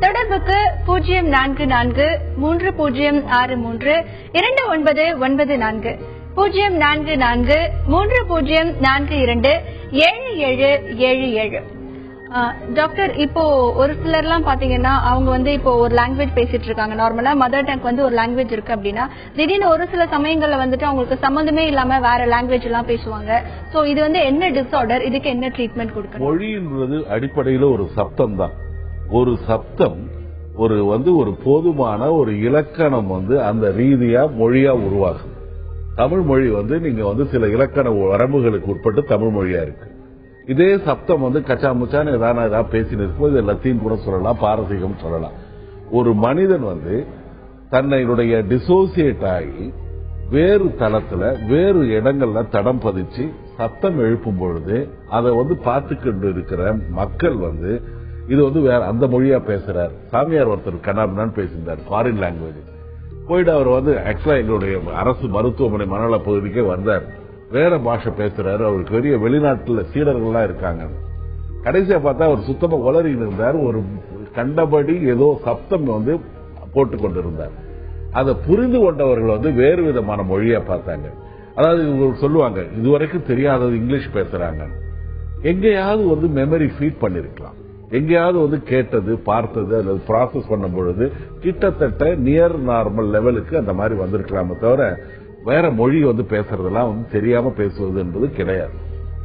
தொடர்புக்கு 044360632994 0443042777. டாக்டர், இப்போ ஒரு சிலர் எல்லாம் பாத்தீங்கன்னா அவங்க வந்து இப்போ ஒரு லாங்குவேஜ் பேசிட்டு இருக்காங்க. நார்மலா மதர் டங் வந்து ஒரு லாங்குவேஜ் இருக்கு அப்படின்னா திடீர்னு ஒரு சில சமயங்கள்ல வந்துட்டு அவங்களுக்கு சம்பந்தமே இல்லாம வேற லாங்குவேஜ் எல்லாம் பேசுவாங்க. சோ இது வந்து என்ன டிஸார்டர், இதுக்கு என்ன ட்ரீட்மெண்ட் கொடுக்கணும்? மொழின்றது அடிப்படையில ஒரு சப்தம் தான். ஒரு சப்தம் ஒரு போதுமான ஒரு இலக்கணம் வந்து அந்த ரீதியா மொழியா உருவாகும். தமிழ் மொழி வந்து நீங்க வந்து சில இலக்கண வரம்புகளுக்கு உட்பட்டு தமிழ் மொழியா இருக்கு. இதே சப்தம் வந்து கச்சா முச்சான்னு ஏதாவது பேசினு இருக்கும். இது லத்தீன் கூட சொல்லலாம், பாரசீகம் சொல்லலாம். ஒரு மனிதன் வந்து தன்னுடைய டிசோசியேட் ஆகி வேறு தளத்துல வேறு இடங்கள்ல தடம் பதிச்சு சத்தம் எழுப்பும் பொழுது அதை வந்து பார்த்துக்கிட்டு இருக்கிற மக்கள் வந்து இது வந்து வேற அந்த மொழியா பேசுறாரு. சாமியார் ஒருத்தர் கனாபினான்னு பேசியிருந்தார், ஃபாரின் லாங்குவேஜ். போயிட்டு அவர் வந்து ஆக்சுவலா எங்களுடைய அரசு மருத்துவமனை மனநல பகுதிக்கே வந்தார். வேற பாஷை பேசுறாரு. அவருக்கு பெரிய வெளிநாட்டுல சீடர்கள்லாம் இருக்காங்க. கடைசியா பார்த்தா அவர் சுத்தமா உளறின்னு இருந்தார். ஒரு கண்டபடி ஏதோ சப்தம் வந்து போட்டுக் கொண்டிருந்தார். அதை புரிந்து கொண்டவர்கள் வந்து வேறு விதமான மொழியை பார்த்தாங்க. அதாவது இவங்க சொல்லுவாங்க, இதுவரைக்கும் தெரியாதது இங்கிலீஷ் பேசுறாங்க. எங்கேயாவது வந்து மெமரி ஃபீட் பண்ணிருக்கலாம், எங்கேயாவது வந்து கேட்டது பார்த்தது அல்லது ப்ராசஸ் பண்ணும் பொழுது கிட்டத்தட்ட நியர் நார்மல் லெவலுக்கு அந்த மாதிரி வந்திருக்கலாமே தவிர வேற மொழி வந்து பேசுறதெல்லாம் வந்து தெரியாம பேசுவது என்பது கிடையாது.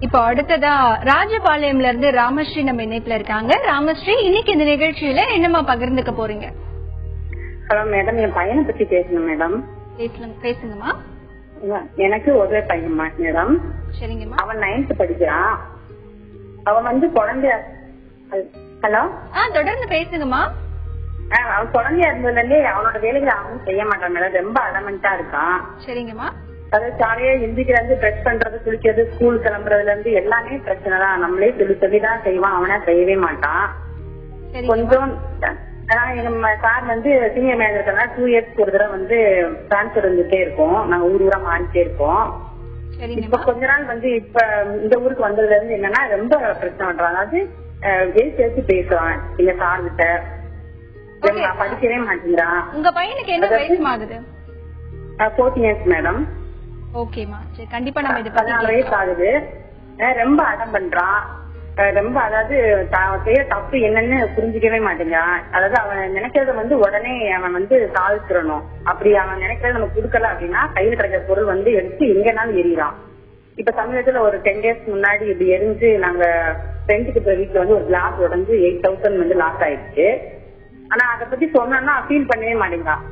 இப்போ அடுத்ததா ராஜபாளையம்ல இருந்து ராமஸ்ரீ நம்ம இணைப்புல இருக்காங்க. ராமஸ்ரீ, இன்னைக்கு இந்த நிகழ்ச்சியில என்னமா பகிர்ந்துக்க போறீங்க? ஹலோ மேடம், என் பையனை பத்தி பேசணும் மேடம். பேசுங்கம்மா. எனக்கு ஒரே பையன் மேடம். சரிங்கம்மா. அவன் 9th படிக்கிறான். அவன் வந்து குழந்தையா ஹலோ தொடர்ந்து பேசுங்கம்மா. அவன் குழந்தையா இருந்ததுல இருந்தே அவனோட வேலைகளை அவனும் செய்ய மாட்டான் மேடம். ரொம்ப அலமெண்டா இருக்கான். சரிங்கம்மா. அதாவது காலையில எந்திரிக்கிறதுல இருந்து பிரஷ் பண்றது, குளிக்கிறது, ஸ்கூல் கிளம்புறதுல இருந்து எல்லாமே பிரச்சனை தான். நம்மளே சொல்லிதான் செய்வான், அவனா செய்யவே மாட்டான். கொஞ்சம் எங்க சார் வந்து சீனியர் மேனேஜர் 2 இயர்ஸ் ஒரு தடவை வந்து டிரான்ஸ்பர் இருந்துட்டே இருக்கும். நாங்க ஊரா மாறிட்டே இருக்கோம். இப்ப கொஞ்ச நாள் வந்து இப்ப இந்த ஊருக்கு வந்ததுல இருந்து என்னன்னா ரொம்ப பிரச்சனை பண்றாங்க. அதாவது சேர்த்து பேசுறான் எங்க சார் கிட்ட, படிக்கவே மாட்டேங்கிறான். உங்க பையனுக்கு என்ன வயசு ஆகுது? 14 இயர்ஸ் மேடம். ஓகேமா, சரி, கண்டிப்பா நம்ம இத 14 வயசு ஆகுது. ரொம்ப அடம் பண்றான். ரொம்ப அதாவது செய்ய தப்பு என்னன்னு புரிஞ்சுக்கவே மாட்டேங்கிறான். அதாவது அவன் நினைக்கிறத வந்து உடனே அவன் வந்து சாதிச்சிடணும். அப்படி அவன் நினைக்கிறத நம்ம கொடுக்கல அப்படின்னா கையில் கிடைக்கிற பொருள் வந்து எடுத்து எங்கனாலும் எறிகிறான். இப்ப சமீபத்துல ஒரு 10 days முன்னாடி இப்படி எரிஞ்சு நாங்க ஃப்ரெண்டுக்கு வீட்டுல வந்து ஒரு கிளாஸ் உடஞ்சு 8,000 வந்து லாஸ் ஆயிடுச்சு. ஆனா அதை பத்தி சொன்னா ஃபீல் பண்ணவே மாட்டேங்கிறான்.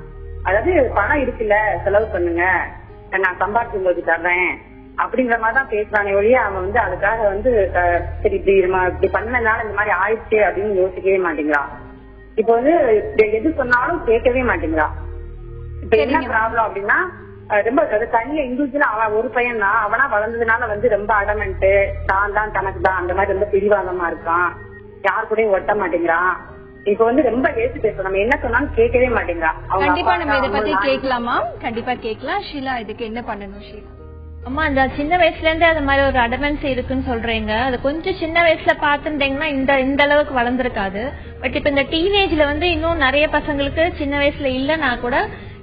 அதாவது பணம் இருக்குல்ல, செலவு பண்ணுங்க, நான் சம்பாதிச்சு உங்களுக்கு தர்றேன் அப்படிங்கிற மாதிரிதான் பேசுறானே ஒழிய அவன் வந்து அதுக்காக வந்து சரி இப்படி பண்ணனால இந்த மாதிரி ஆயிடுச்சு அப்படின்னு யோசிக்கவே மாட்டேங்கிறான். இப்ப வந்து எது சொன்னாலும் கேட்கவே மாட்டேங்கிறான். இப்ப என்ன ப்ராப்ளம் அப்படின்னா ரொம்ப தனியா இண்டிவிஜுவலா அவன் ஒரு பையன் தான். அவனா வளர்ந்ததுனால வந்து ரொம்ப அடமெண்ட், தான் தான் தனக்கு தான் அந்த மாதிரி ரொம்ப பிடிவாதமா இருக்கான். யாரு கூடயும் ஒட்ட மாட்டேங்கிறான். இப்ப வந்து ரொம்ப பேசி பேசுறோம், நம்ம என்ன சொன்னாலும் கேட்கவே மாட்டேங்கிறான். கண்டிப்பா நம்ம இதை பத்தி கேட்கலாமா? கண்டிப்பா கேட்கலாம். ஷீலா, இதுக்கு என்ன பண்ணணும் ஷீலா? அம்மா, அந்த சின்ன வயசுல இருந்தே அது மாதிரி ஒரு அடமென்சி இருக்குன்னு சொல்றீங்க. அது கொஞ்சம் சின்ன வயசுல பாத்துட்டீங்கன்னா இந்த அளவுக்கு வளர்ந்துருக்காது. பட் இப்ப இந்த டீனேஜ்ல வந்து இன்னும் நிறைய பசங்களுக்கு சின்ன வயசுல இல்லன்னா கூட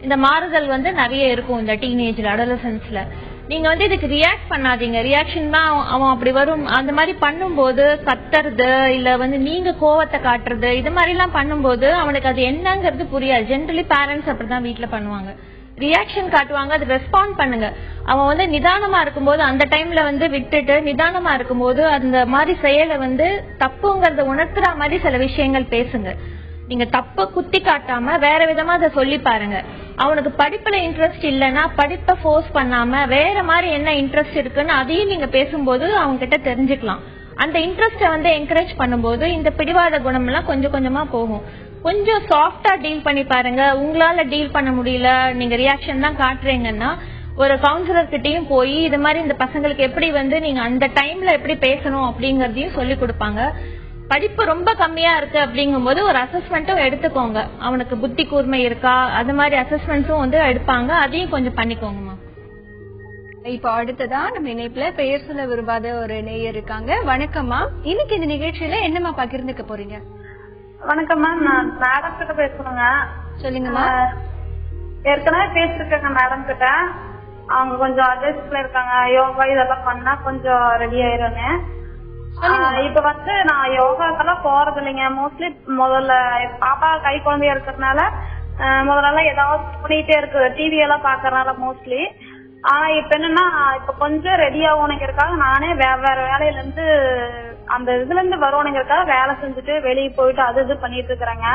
இந்த மாறுதல் வந்து நிறைய இருக்கும். இந்த டீனேஜ்ல, அடலசன்ஸ்ல நீங்க வந்து இதுக்கு ரியாக்ட் பண்ணாதீங்க. ரியாக்ஷன் தான் அவன் அப்படி வரும். அந்த மாதிரி பண்ணும்போது கத்துறது இல்ல வந்து நீங்க கோவத்தை காட்டுறது இது மாதிரி எல்லாம் பண்ணும்போது அவனுக்கு அது என்னங்கிறது புரியாது. ஜென்ரலி பேரண்ட்ஸ் அப்படிதான் வீட்டுல பண்ணுவாங்க, ரியாக்ஷன் காட்டுவாங்க, அது ரெஸ்பாண்ட் பண்ணுங்க. அவன் வந்து நிதானமா இருக்கும்போது அந்த டைம்ல வந்து விட்டுட்டு நிதானமா இருக்கும்போது அந்த மாதிரி செயலை வந்து தப்புங்கறத உணர்த்துற மாதிரி சில விஷயங்கள் பேசுங்க. நீங்க தப்ப குத்தி காட்டாம வேற விதமா அதை சொல்லி பாருங்க. அவனுக்கு படிப்புல இன்ட்ரெஸ்ட் இல்லைன்னா படிப்பை ஃபோர்ஸ் பண்ணாம வேற மாதிரி என்ன இன்ட்ரெஸ்ட் இருக்குன்னு அதையும் நீங்க பேசும்போது அவங்க கிட்ட தெரிஞ்சுக்கலாம். அந்த இன்ட்ரெஸ்ட வந்து என்கரேஜ் பண்ணும்போது இந்த பிடிவாத குணம் எல்லாம் கொஞ்சம் கொஞ்சமா போகும். கொஞ்சம் சாஃப்டா டீல் பண்ணி பாருங்க. உங்களால டீல் பண்ண முடியல, நீங்க ரியாக்ஷன் தான் காட்டுறீங்கன்னா ஒரு கவுன்சிலர் கிட்டையும் போய் இது மாதிரி இந்த பசங்களுக்கு எப்படி வந்து நீங்க அந்த டைம்ல எப்படி பேசணும் அப்படிங்கறதையும் சொல்லி கொடுப்பாங்க. படிப்பு ரொம்ப கம்மியா இருக்கு அப்படிங்கும்போது ஒரு அசஸ்மெண்ட்டும் எடுத்துக்கோங்க. அவனுக்கு புத்தி கூர்மை இருக்கா அது மாதிரி அசஸ்மெண்ட்ஸும் வந்து எடுப்பாங்க, அதையும் கொஞ்சம் பண்ணிக்கோங்கம்மா. இப்ப அடுத்ததா நம்ம இணைப்புல பெயர் சொல்ல விரும்பாத ஒரு நேயர் இருக்காங்க. வணக்கம்மா, இன்னைக்கு இந்த நிகழ்ச்சியில என்னமா பகிர்ந்துக்க போறீங்க? வணக்கம் மேம், நான் மேடம் கிட்ட பேசுறேங்க. சொல்லுங்கம்மா. ஏற்கனவே பேசிருக்கேங்க மேடம் கிட்ட. அவங்க கொஞ்சம் அட்ஜஸ்ட்ல இருக்காங்க. யோகா இதெல்லாம் பண்ணா கொஞ்சம் ரெடி ஆயிருங்க. இப்ப வந்து நான் யோகாக்கெல்லாம் போறது இல்லைங்க. மோஸ்ட்லி முதல்ல பாப்பா கை குழந்தையா இருக்கிறதுனால முதல்ல ஏதாவது பண்ணிட்டே இருக்கு, டிவி எல்லாம் பாக்குறதுனால மோஸ்ட்லி. ஆனா இப்ப என்னன்னா இப்ப கொஞ்சம் ரெடி ஆகணுங்கிறதுக்காக நானே வேற வேலையில இருந்து அந்த இதுல இருந்து வருவனுங்கிறதுக்காக வேலை செஞ்சுட்டு வெளியே போயிட்டு அது இது பண்ணிட்டு இருக்கிறேங்க.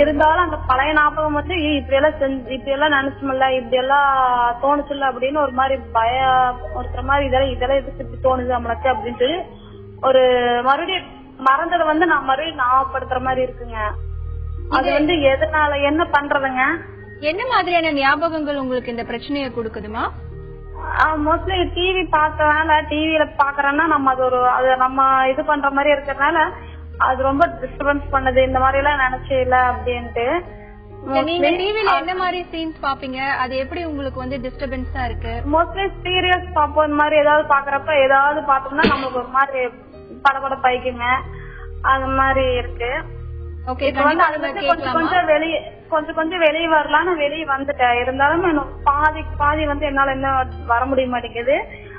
இருந்தாலும் அந்த பழைய ஞாபகம் வந்து இப்படி எல்லாம் நினைச்சுமில்ல, இப்படி எல்லாம் தோணுச்சுல்ல அப்படின்னு ஒரு மாதிரி ஒருத்தர மாதிரி இதெல்லாம் எதுக்கு தோணுது நம்மளுக்கு அப்படின்ட்டு ஒரு மறுபடியும் மறந்ததை வந்து நான் மறுபடியும் ஞாபகப்படுத்துற மாதிரி இருக்குங்க. அது வந்து எதனால என்ன பண்றதுங்க? என்ன மாதிரியான ஞாபகங்கள் உங்களுக்கு இந்த பிரச்சனையை கொடுக்குதுமா? மோஸ்ட்லி டிவி பார்த்தனால, டிவியில பாக்குறேன்னா நம்ம அது நம்ம இது பண்ற மாதிரி இருக்கிறதுனால அது ரொம்ப டிஸ்டர்பன்ஸ் பண்ணுது. இந்த மாதிரி எல்லாம் நினைச்சே இல்ல அப்படின்ட்டு. நீங்க டிவில என்ன மாதிரி சீன்ஸ் பாப்பீங்க? அது எப்படி உங்களுக்கு வந்து டிஸ்டர்பன்ஸா இருக்கு? மோஸ்ட்லி சீரியல்ஸ் பாப்போம். இந்த மாதிரி ஏதாவது பாக்குறப்ப ஏதாவது பார்த்தோம்னா நமக்கு ஒரு மாதிரி படபட பைக்குங்க, அது மாதிரி இருக்கு. இப்ப வந்து அது வந்து கொஞ்சம் வெளியே வரலாம். நான் வெளியே வந்துட்டேன். இருந்தாலும் பாதி வந்து என்னால என்ன வர முடிய மாட்டேங்குது.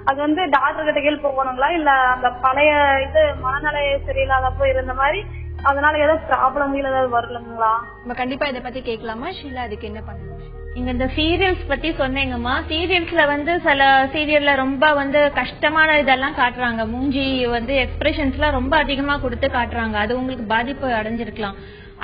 அது வந்து டாக்டர் கிட்ட கீழ் போகணுங்களா இல்ல அந்த பழைய இது மனநிலை சரியில்லாதப்போ இருந்த மாதிரி அதனால ஏதாவது ப்ராப்ளம் ஏதாவது வரலங்களா? நம்ம கண்டிப்பா இதை பத்தி கேட்கலாமா ஷீலா? அதுக்கு என்ன பண்ணணும்? நீங்க இந்த சீரியல்ஸ் பத்தி சொன்னீங்கம்மா. சீரியல்ஸ்ல வந்து சில சீரியல்ல ரொம்ப வந்து கஷ்டமான இதெல்லாம் காட்டுறாங்க. மூஞ்சி வந்து எக்ஸ்பிரஷன்ஸ்ல ரொம்ப அதிகமா கொடுத்து காட்டுறாங்க. அது உங்களுக்கு பாதிப்பு அடைஞ்சிருக்கலாம்.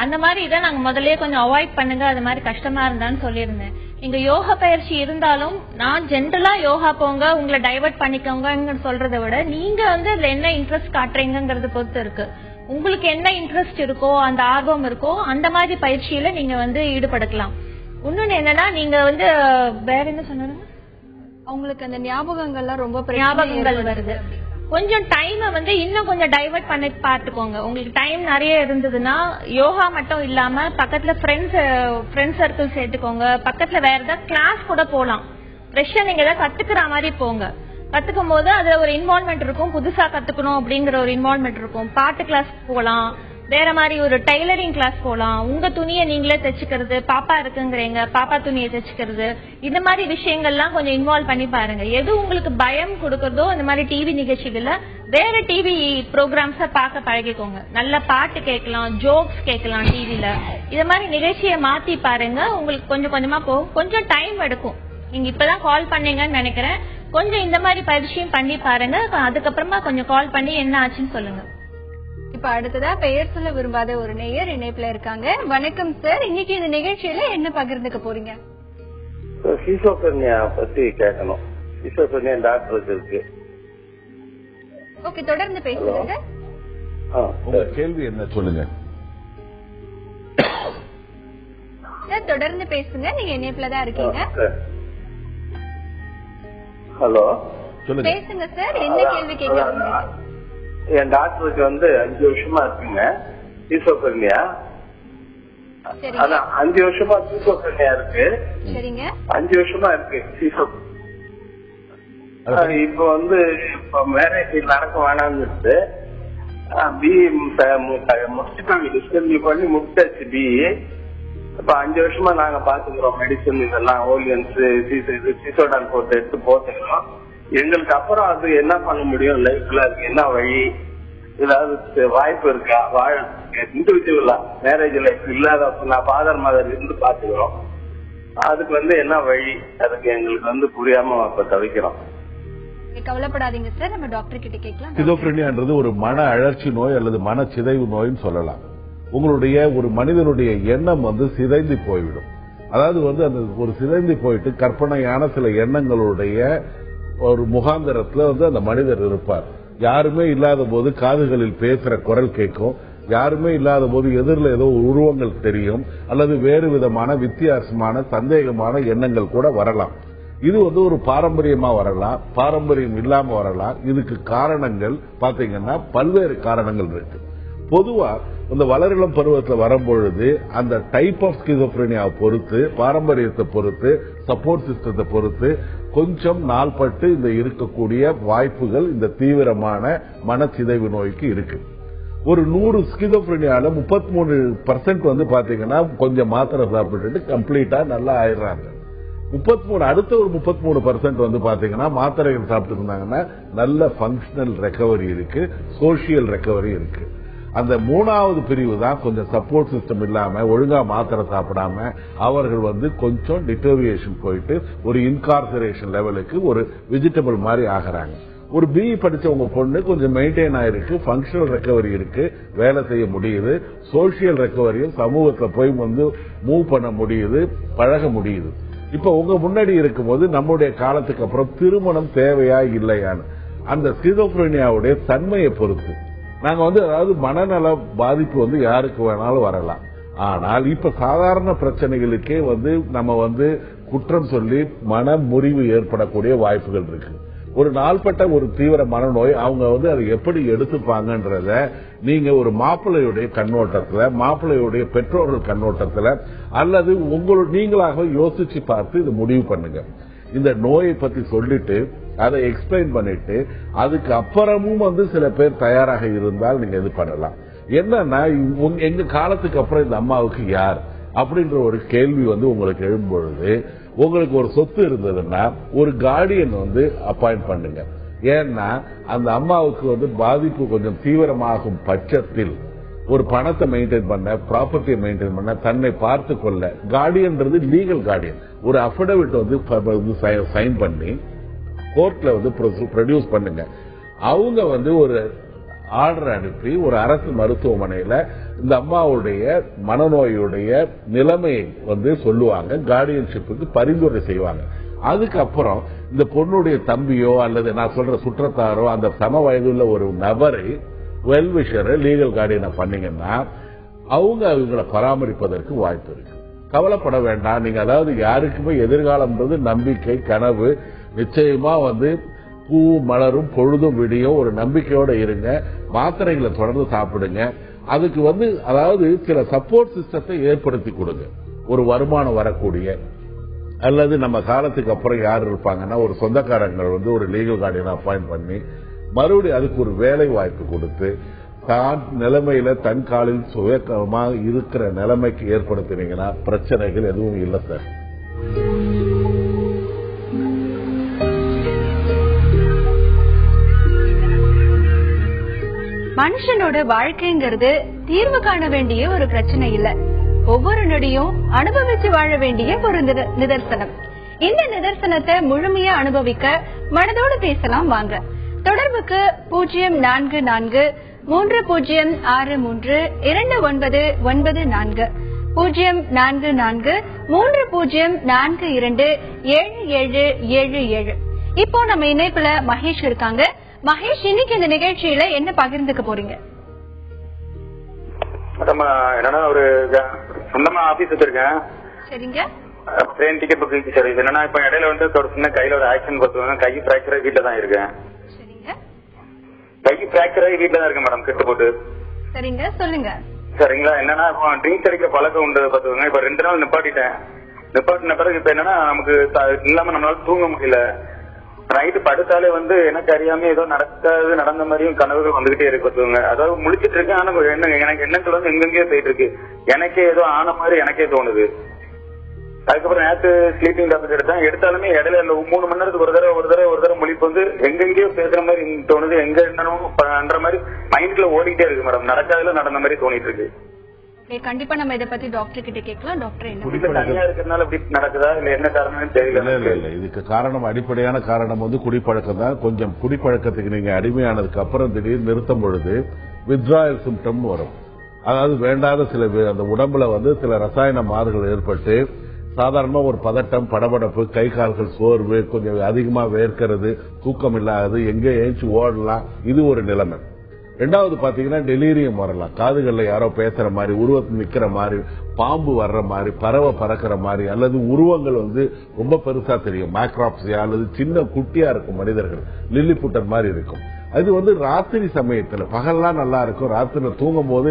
அந்த மாதிரி இதை நாங்க முதல்லயே கொஞ்சம் அவாய்ட் பண்ணுங்க. அது மாதிரி கஷ்டமா இருந்தான்னு சொல்லியிருந்தேன். நீங்க யோகா பயிற்சி இருந்தாலும் நான் ஜென்ரலா யோகா போங்க, உங்களை டைவர்ட் பண்ணிக்கோங்க சொல்றதை விட நீங்க வந்து அதுல என்ன இன்ட்ரெஸ்ட் காட்டுறீங்கிறது பொறுத்து இருக்கு. உங்களுக்கு என்ன இன்ட்ரெஸ்ட் இருக்கோ, அந்த ஆர்வம் இருக்கோ, அந்த மாதிரி பயிற்சியில நீங்க வந்து ஈடுபடுத்தலாம். இன்னொன்னு என்னன்னா, நீங்க வந்து வேற என்ன சொன்னாங்க, அவங்களுக்கு அந்த ஞாபகங்கள்லாம் ரொம்ப ஞாபகங்கள் வருது. கொஞ்சம் டைம் வந்து இன்னும் கொஞ்சம் டைவர்ட் பண்ணி பார்த்துக்கோங்க. உங்களுக்கு டைம் நிறைய இருந்ததுன்னா யோகா மட்டும் இல்லாம பக்கத்துல ஃப்ரெண்ட்ஸ் சர்க்கிள் சேர்த்துக்கோங்க. பக்கத்துல வேற ஏதாவது கிளாஸ் கூட போகலாம். ஃப்ரெஷ்ஷா நீங்க ஏதாவது கத்துக்கிற மாதிரி போங்க. கத்துக்கும் போது அதுல ஒரு இன்வால்வ்மெண்ட் இருக்கும். புதுசா கத்துக்கணும் அப்படிங்கிற ஒரு இன்வால்வ்மெண்ட் இருக்கும். பாட்டு கிளாஸ் போகலாம், வேற மாதிரி ஒரு டைலரிங் கிளாஸ் போகலாம். உங்க துணியை நீங்களே தைச்சுக்கிறது, பாப்பா இருக்குங்கிறீங்க பாப்பா துணியை தைச்சுக்கிறது, இந்த மாதிரி விஷயங்கள்லாம் கொஞ்சம் இன்வால்வ் பண்ணி பாருங்க. எது உங்களுக்கு பயம் கொடுக்கறதோ அந்த மாதிரி டிவி நிகழ்ச்சிகள்ல வேற டிவி ப்ரோக்ராம்ஸ பார்க்க பழகிக்கோங்க. நல்ல பாட்டு கேட்கலாம், ஜோக்ஸ் கேட்கலாம் டிவில. இத மாதிரி நிகழ்ச்சியை மாத்தி பாருங்க. உங்களுக்கு கொஞ்சம் கொஞ்சமா போகும். கொஞ்சம் டைம் எடுக்கும். நீங்க இப்பதான் கால் பண்ணீங்கன்னு நினைக்கிறேன். கொஞ்சம் இந்த மாதிரி பயிற்சியும் பண்ணி பாருங்க. அதுக்கப்புறமா கொஞ்சம் கால் பண்ணி என்ன ஆச்சுன்னு சொல்லுங்க. இப்ப அடுத்ததா பெயர் சொல்ல விரும்பாத ஒரு நேயர் இணைப்புல இருக்காங்க. வணக்கம் சார், இன்னைக்கு இந்த நிகழ்ச்சியில என்ன பகிர்ந்துக்க போறீங்க? ஸ்கிசோஃப்ரெனியா பத்தி கேட்கணும். ஸ்கிசோஃப்ரெனியா டாக்டர் இருக்கு. ஓகே, தொடர்ந்து பேசுங்க. உங்க கேள்வி என்ன சொல்லுங்க சார். தொடர்ந்து பேசுங்க, நீங்க இணைப்புல தான் இருக்கீங்க. ஹலோ, பேசுங்க சார். என்ன கேள்வி கேட்கறீங்க? என் டாக்டருக்கு வந்து 5 வருஷமா இருக்குங்க ஸ்கிசோஃப்ரெனியா. அதான் 5 வருஷமா ஸ்கிசோஃப்ரெனியா இருக்கு. சரிங்க, 5 வருஷமா இருக்கு ஸ்கிசோஃப்ரெனியா. இப்ப வந்து மேரேஜ் நடக்க வேணாம்னு பிஇ முடிச்சுட்டாங்க. டிஸ்கன்டினியூ பண்ணி முடிச்சாச்சு பிஇ. இப்ப 5 வருஷமா நாங்க பாத்துக்கிறோம் மெடிசன் இதெல்லாம் ஓலியன்ஸ் சிசோடான் போட்டு எடுத்து போட்டுக்கிறோம். எங்களுக்கு அப்புறம் அது என்ன பண்ண முடியும் லைஃப்ல, அதுக்கு என்ன வழி, ஏதாவது வாய்ப்பு இருக்கா வாழ இண்டிவிஜுவலா மேரேஜ் லைஃப் இல்லாத நான் ஃபாதர் மதர் இருந்து பாத்துக்கிறோம். அதுக்கு வந்து என்ன வழி, அதுக்கு எங்களுக்கு வந்து புரியாம இப்ப தவிக்கிறோம். கவலைப்படாதீங்க சார், நம்ம டாக்டர் கிட்ட கேட்கலாம். ஸ்கிசோஃப்ரெனியான்றது ஒரு மன அழற்சி நோய் அல்லது மன சிதைவு நோய்னு சொல்லலாம். உங்களுடைய ஒரு மனிதனுடைய எண்ணம் வந்து சிதைந்து போய்விடும். அதாவது வந்து அந்த ஒரு சிதைந்து போயிட்டு கற்பனையான சில எண்ணங்களுடைய ஒரு முகாந்திரத்துல வந்து அந்த மனிதர் இருப்பார். யாருமே இல்லாத போது காதுகளில் பேசுற குரல் கேட்கும். யாருமே இல்லாத போது எதிரில் ஏதோ உருவங்கள் தெரியும், அல்லது வேறு விதமான வித்தியாசமான சந்தேகமான எண்ணங்கள் கூட வரலாம். இது வந்து ஒரு பாரம்பரியமா வரலாம், பாரம்பரியம் இல்லாம வரலாம். இதுக்கு காரணங்கள் பாத்தீங்கன்னா பல்வேறு காரணங்கள் இருக்கு. பொதுவா இந்த வளரிளம் பருவத்தில் வரும்பொழுது அந்த டைப் ஆஃப் ஸ்கிசோஃப்ரெனியாவை பொறுத்து, பாரம்பரியத்தை பொறுத்து, சப்போர்ட் சிஸ்டத்தை பொறுத்து கொஞ்சம் நாள்பட்டு இந்த இருக்கக்கூடிய வாய்ப்புகள் இந்த தீவிரமான மனச்சிதைவு நோய்க்கு இருக்கு. ஒரு 100 ஸ்கிசோஃப்ரெனியால 33% வந்து பாத்தீங்கன்னா கொஞ்சம் மாத்திரை சாப்பிட்டுட்டு கம்ப்ளீட்டா நல்லா ஆயிடுறாங்க. 33 அடுத்த ஒரு 33% வந்து பாத்தீங்கன்னா மாத்திரைகள் சாப்பிட்டு இருந்தாங்கன்னா நல்ல பங்கஷனல் ரெக்கவரி இருக்கு, சோசியல் ரெக்கவரி இருக்கு. அந்த 3வது பிரிவு தான் கொஞ்சம் சப்போர்ட் சிஸ்டம் இல்லாம ஒழுங்கா மாத்திரை சாப்பிடாம அவர்கள் வந்து கொஞ்சம் டிட்டோரியேஷன் போயிட்டு ஒரு இன்கார்சரேஷன் லெவலுக்கு ஒரு வெஜிடபிள் மாதிரி ஆகிறாங்க. ஒரு பிஇ படிச்ச உங்க பொண்ணு கொஞ்சம் மெயின்டைன் ஆயிருக்கு, பங்கஷனல் ரெக்கவரி இருக்கு, வேலை செய்ய முடியுது, சோசியல் ரெக்கவரியும் சமூகத்துல போய் வந்து மூவ் பண்ண முடியுது, பழக முடியுது. இப்ப உங்க முன்னாடி இருக்கும்போது நம்முடைய காலத்துக்கு அப்புறம் திருமணம் தேவையா இல்லையான்னு அந்த ஸ்கிசோஃப்ரெனியாவுடைய தன்மையை பொறுத்து நாங்க வந்து அதாவது மனநல பாதிப்பு வந்து யாருக்கு வேணாலும் வரலாம். ஆனால் இப்ப சாதாரண பிரச்சனைகளுக்கே வந்து நம்ம வந்து குற்றம் சொல்லி மன முறிவு ஏற்படக்கூடிய வாய்ப்புகள் இருக்கு. ஒரு நாள்பட்ட ஒரு தீவிர மனநோய் அவங்க வந்து அதை எப்படி எடுத்துப்பாங்கன்றத நீங்க ஒரு மாப்பிள்ளையுடைய கண்ணோட்டத்துல, மாப்பிள்ளையுடைய பெற்றோர்கள் கண்ணோட்டத்துல அல்லது நீங்களாக யோசிச்சு பார்த்து இது முடிவு பண்ணுங்க. இந்த நோயை பத்தி சொல்லிட்டு அதை எக்ஸ்பிளைன் பண்ணிட்டு அதுக்கு அப்புறமும் வந்து சில பேர் தயாராக இருந்தால் நீங்க இது பண்ணலாம். என்னன்னா எங்க காலத்துக்கு அப்புறம் இந்த அம்மாவுக்கு யார் அப்படின்ற ஒரு கேள்வி வந்து உங்களுக்கு எழும்பொழுது, உங்களுக்கு ஒரு சொத்து இருந்ததுன்னா ஒரு கார்டியன் வந்து அப்பாயிண்ட் பண்ணுங்க. ஏன்னா அந்த அம்மாவுக்கு வந்து பாதிப்பு கொஞ்சம் தீவிரமாகும் பட்சத்தில் ஒரு பணத்தை மெயின்டைன் பண்ண, ப்ராப்பர்ட்டியை மெயின்டைன் பண்ண, தன்னை பார்த்து கொள்ள கார்டியன்றது லீகல் கார்டியன். ஒரு அஃபிடவிட் வந்து சைன் பண்ணி கோர்ட்ல வந்து ப்ரொடியூஸ் பண்ணுங்க. அவங்க வந்து ஒரு ஆர்டர் அனுப்பி ஒரு அரசு மருத்துவமனையில இந்த அம்மாவுடைய மனநோயுடைய நிலைமையை வந்து சொல்லுவாங்க, கார்டியன்ஷிப்புக்கு பரிந்துரை செய்வாங்க. அதுக்கப்புறம் இந்த பொண்ணுடைய தம்பியோ அல்லது நான் சொல்ற சுற்றத்தாரோ அந்த சம வயதுள்ள ஒரு நபரை வெல்விஷர் லீகல் கார்டியனை பண்ணீங்கன்னா அவங்களை பராமரிப்பதற்கு வாய்ப்பு இருக்கு. கவலைப்பட வேண்டாம். நீங்க அதாவது யாருக்குமே எதிர்காலம்ன்றது நம்பிக்கை, கனவு. நிச்சயமா வந்து பூ மலரும் பொழுதும் விடியும். ஒரு நம்பிக்கையோட இருங்க. மாத்திரைகளை தொடர்ந்து சாப்பிடுங்க. அதுக்கு வந்து அதாவது சில சப்போர்ட் சிஸ்டத்தை ஏற்படுத்தி கொடுங்க. ஒரு வருமானம் வரக்கூடிய அல்லது நம்ம காலத்துக்கு அப்புறம் யார் இருப்பாங்கன்னா ஒரு சொந்தக்காரங்க வந்து ஒரு லீகல் கார்டியனை அப்பாயிண்ட் பண்ணி மறுபடியும் அதுக்கு ஒரு வேலை வாய்ப்பு கொடுத்து தான் நிலைமையில தன் காலில் சுயமாக இருக்கிற நிலைமைக்கு ஏற்படுத்தினீங்கன்னா பிரச்சனைகள் எதுவும் இல்லை சார். மனுஷனோட வாழ்க்கைங்கிறது தீர்வு காண வேண்டிய ஒரு பிரச்சனை இல்ல, ஒவ்வொரு நொடியும் அனுபவிச்சு வாழ வேண்டிய ஒரு நிதர்சனம். இந்த நிதர்சனத்தை முழுமையா அனுபவிக்க மனதோடு பேசலாம் வாங்க. தொடர்புக்கு 044 3063 2994 044 3042 7777. இப்போ நம்ம இணைப்புல மகேஷ் இருக்காங்க. மகேஷ், இன்னைக்கு இந்த நிகழ்ச்சியில என்ன பகிர்ந்துக்க போறீங்க? என்னன்னா ஒரு சொந்தமா ஆபீஸ் வச்சிருக்கேன். சரிங்க. Train ticket booking service. என்னன்னா இப்ப இடையில வந்து ஒரு சின்ன கையில ஒரு ஆக்சிடென்ட் கொடுத்துருவாங்க. கை பிராக்சர் ஆகி வீட்டுல தான் இருக்கேன். கை பிராக்சர் ஆகி வீட்டுல தான் இருக்கேன் மேடம், கெட்டு போட்டு. சரிங்க, சொல்லுங்க. சரிங்களா. என்னன்னா ட்ரிங்க்ஸ் அடிக்கிற பழக்கம் உண்டு பாத்துக்கோங்க. இப்ப 2 நாள் நிப்பாட்டிட்டேன். நிப்பாட்டின பிறகு இப்ப என்னன்னா நமக்கு இல்லாம நம்மளால தூங்க முடியல. நைட்டு படுத்தாலே வந்து எனக்கு அறியாம ஏதோ நடந்த மாதிரியும் கனவுகள் வந்துகிட்டே இருக்கு பாத்துக்கோங்க. அதாவது முழிச்சிட்டு இருக்கேன். ஆனா எனக்கு எண்ணத்துல வந்து எங்கெங்கயோ போயிட்டு இருக்கு. எனக்கே ஏதோ ஆன மாதிரி எனக்கே தோணுது. அதுக்கப்புறம் நேற்று ஸ்லீப்பிங் டேப்லெட் எடுத்தாலுமே இடையில 3 மணி நேரத்துக்கு ஒரு தடவை முழிப்பு வந்து எங்கெங்கயோ பேசுற மாதிரி தோணுது. எங்க என்னன்னு பண்ற மாதிரி மைண்ட்ல ஓடிட்டே இருக்கு மேடம். நடக்காதல நடந்த மாதிரி தோணிட்டு இருக்கு. கண்டிப்பா நம்ம இதை பத்தி டாக்டர் கிட்ட கேட்கலாம். டாக்டர் நடக்குதா இல்ல என்ன காரணம் தெரியல. இதுக்கு காரணம், அடிப்படையான காரணம் வந்து குடிப்பழக்கம் தான். கொஞ்சம் குடிப்பழக்கத்துக்கு நீங்க அடிமையானதுக்கு அப்புறம் திடீர்னு நிறுத்தும் பொழுது வித்ராயல் சிம்டம் வரும். அதாவது வேண்டாத சில அந்த உடம்புல வந்து சில ரசாயன மாறுகள் ஏற்பட்டு சாதாரணமா ஒரு பதட்டம், படபடப்பு, கை கால்கள் சோர்வு, கொஞ்சம் அதிகமா வேர்க்கிறது, தூக்கம் இல்லாது, எங்க ஏஞ்சி ஓடலாம், இது ஒரு நிலைமை. ரெண்டாவது பாத்தீங்கன்னா டெலீரியம் வரலாம். காதுகள்ல யாரோ பேசுற மாதிரி, உருவத்தில் நிக்கிற மாதிரி, பாம்பு வர்ற மாதிரி, பறவை பறக்கிற மாதிரி, அல்லது உருவங்கள் வந்து ரொம்ப பெருசா தெரியும், மேக்ராப்சியா, அல்லது சின்ன குட்டியா இருக்கும் மனிதர்கள், லில்லிபுட்டர் மாதிரி இருக்கும். அது வந்து ராத்திரி சமயத்துல, பகல்லாம் நல்லா இருக்கும், ராத்திரி தூங்கும் போது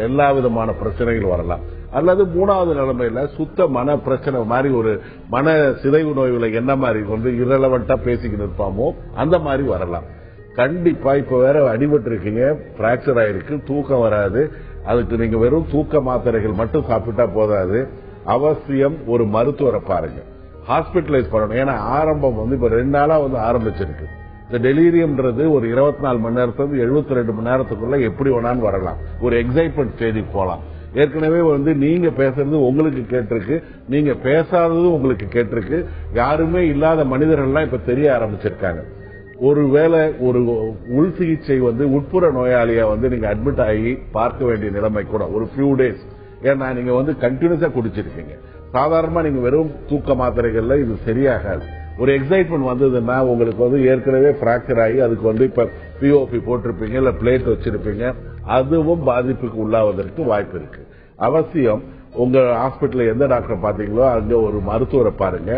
எல்லா விதமான பிரச்சனைகள் வரலாம். அல்லது 3வது நிலைமையில சுத்த மன பிரச்சனை மாதிரி, ஒரு மன சிதைவு நோய்களை என்ன மாதிரி வந்து இரலவெண்டா பேசிக்கிட்டு இருப்பாமோ அந்த மாதிரி வரலாம். கண்டிப்பா இப்ப வேற அடிபட்டு இருக்கீங்க, பிராக்சர் ஆயிருக்கு, தூக்கம் வராது. அதுக்கு நீங்க வெறும் தூக்க மாத்திரைகள் மட்டும் சாப்பிட்டா போதாது. அவசியம் ஒரு மருத்துவரை பாருங்க, ஹாஸ்பிட்டலைஸ் பண்ணணும். ஏன்னா ஆரம்பம் வந்து இப்ப 2 நாளா வந்து ஆரம்பிச்சிருக்கு. இந்த டெலீரியம்ன்றது ஒரு 24 மணி நேரத்துக்கு 72 மணி நேரத்துக்குள்ள எப்படி வேணாலும் வரலாம். ஒரு எக்ஸைட்மெண்ட் ஸ்டேஜுக்கு போலாம். ஏற்கனவே வந்து நீங்க பேசுறது உங்களுக்கு கேட்டிருக்கு, நீங்க பேசாதது உங்களுக்கு கேட்டிருக்கு. யாருமே இல்லாத மனிதர்கள்லாம் இப்ப தெரிய ஆரம்பிச்சிருக்காங்க. ஒருவேளை ஒரு உள் சிகிச்சை வந்து உட்புற நோயாளியா வந்து நீங்க அட்மிட் ஆகி பார்க்க வேண்டிய நிலைமை கூட ஒரு ஃபியூ டேஸ். ஏன்னா நீங்க வந்து கண்டினியூஸா குடிச்சிருக்கீங்க. சாதாரணமா நீங்க வெறும் தூக்க மாத்திரைகள்ல இது சரியாகாது. ஒரு எக்ஸைட்மெண்ட் வந்ததுன்னா உங்களுக்கு வந்து ஏற்கனவே பிராக்சர் ஆகி அதுக்கு வந்து இப்ப பிஓபி போட்டிருப்பீங்க, இல்ல பிளேட் வச்சிருப்பீங்க, அதுவும் பாதிப்புக்கு உள்ளாவதற்கு வாய்ப்பு இருக்கு. அவசியம் உங்க ஹாஸ்பிட்டல்ல எந்த டாக்டர் பாத்தீங்களோ அங்க ஒரு மருத்துவரை பாருங்க,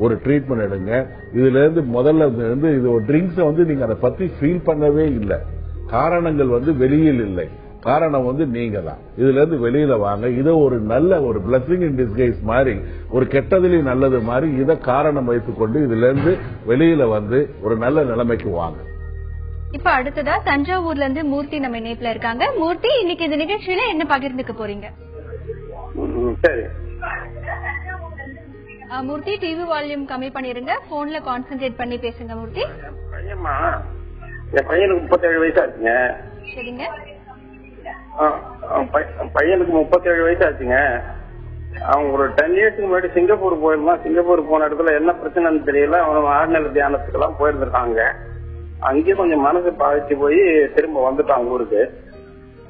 ஒரு ட்ரீட்மெண்ட் எடுங்க. இதுல இருந்து முதல்ல இருந்து இது ஒரு ட்ரிங்க்ஸ் வந்து நீங்க அதை பத்தி ஃபீல் பண்ணவே இல்லை. காரணங்கள் வந்து வெளியில் இல்லை, காரணம் வந்து நீங்க தான். இதுல இருந்து வெளியில வாங்க. இதை ஒரு நல்ல ஒரு பிளஸிங் இன் டிஸ்கைஸ் மாதிரி, ஒரு கெட்டதிலையும் நல்லது மாதிரி இதை காரணம் வைத்துக்கொண்டு இதுல இருந்து வெளியில வந்து ஒரு நல்ல நிலைமைக்கு வாங்க. இப்ப அடுத்ததா தஞ்சாவூர்ல இருந்து மூர்த்தி நம்ம இணைப்புல இருக்காங்க. மூர்த்தி, இன்னைக்கு இந்த நிகழ்ச்சியில என்ன பகிர்ந்துக்க போறீங்க? சரி மூர்த்தி, டிவி வால்யூம் கம்மி பண்ணிருங்க, போன்ல கான்சென்ட்ரேட் பண்ணி பேசுங்க. மூர்த்தி, பையன்மா, என் பையனுக்கு 37 வயசாச்சுங்க. சரிங்க. பையனுக்கு 37 வயசாச்சுங்க. அவங்க ஒரு 10 இயர்ஸ்க்கு முன்னாடி சிங்கப்பூர் போயிருந்தான். சிங்கப்பூர் போன இடத்துல என்ன பிரச்சனைன்னு தெரியல, அவன் ஆழ்நிலை தியானத்துக்கு எல்லாம் போயிருந்திருக்காங்க. அங்கேயும் கொஞ்சம் மனசு பாதிச்சு போய் திரும்ப வந்துட்டான் ஊருக்கு.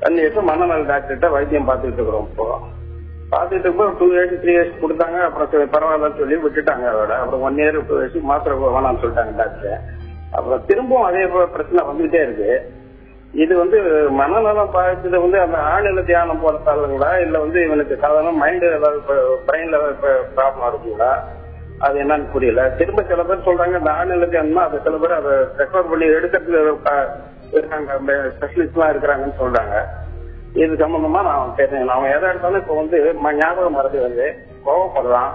10 இயர்ஸ் மனநல டாக்டர்கிட்ட வைத்தியம் பார்த்துட்டு இருக்கிறோம். இப்போ பார்த்துட்டு இருப்போம் 2 இயர்ஸ் 3 இயர்ஸ் கொடுத்தாங்க. அப்புறம் பரவாயில்லன்னு சொல்லி விட்டுட்டாங்க. அதோட அப்புறம் 1 இயர் 2 இயர்ஸ் மாத்திரை வேணாம்னு சொல்லிட்டாங்க டாக்டர். அப்புறம் திரும்பவும் அதே பிரச்சனை வந்துகிட்டே இருக்கு. இது மனநலம் பாதிச்சது அந்த ஆழ்நிலை தியானம் போறதாலுங்களா, இல்ல இவனுக்கு சாதாரண மைண்ட் ஏதாவது பிரெயின்ல ப்ராப்ளம் இருக்குங்களா, அது என்னன்னு புரியல. திரும்ப சில பேர் சொல்றாங்க இந்த ஆழ்நிலை தியானம்னா அது சில பேர் அதை ரெக்கவர் பண்ணி எடுக்கிறதுக்கு இருக்காங்க, ஸ்பெஷலிஸ்ட் எல்லாம் இருக்கிறாங்கன்னு சொல்றாங்க. இது சம்பந்தமா நான் பேசுறேன். அவன் எதா இருந்தாலும் இப்ப ஞாபகம் மறந்து கோவப்படுறான்.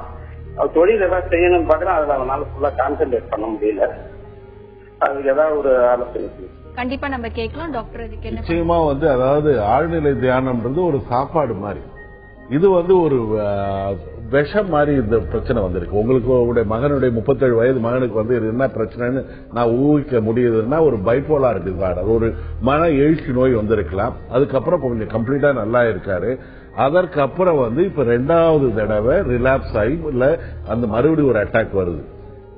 தொழில் ஏதாவது செய்யணும்னு பாக்குறான், அதுல அவனால ஃபுல்லா கான்சென்ட்ரேட் பண்ண முடியல. அதுக்கு ஏதாவது ஒரு ஆலோசனை கண்டிப்பா நம்ம கேட்கலாம் டாக்டர். இதுக்கு என்ன நிச்சயமா அதாவது ஆழ்நிலை தியானம்ன்றது ஒரு சாப்பாடு மாதிரி. இது ஒரு விஷம் மாதிரி இந்த பிரச்சனை வந்திருக்கு. உங்களுக்கு மகனுடைய 37 வயது மகனுக்கு என்ன பிரச்சனைன்னு நான் ஊகிக்க முடியுதுன்னா, ஒரு பைபோலார் டிசார்டர், ஒரு மன எழுச்சி நோய் வந்திருக்கலாம். அதுக்கப்புறம் கொஞ்சம் கம்ப்ளீட்டா நல்லா இருக்காரு. அதற்கப்புறம் இப்ப 2வது தடவை ரிலாப்ஸ் ஆகி இல்ல அந்த மறுபடியும் ஒரு அட்டாக் வருது.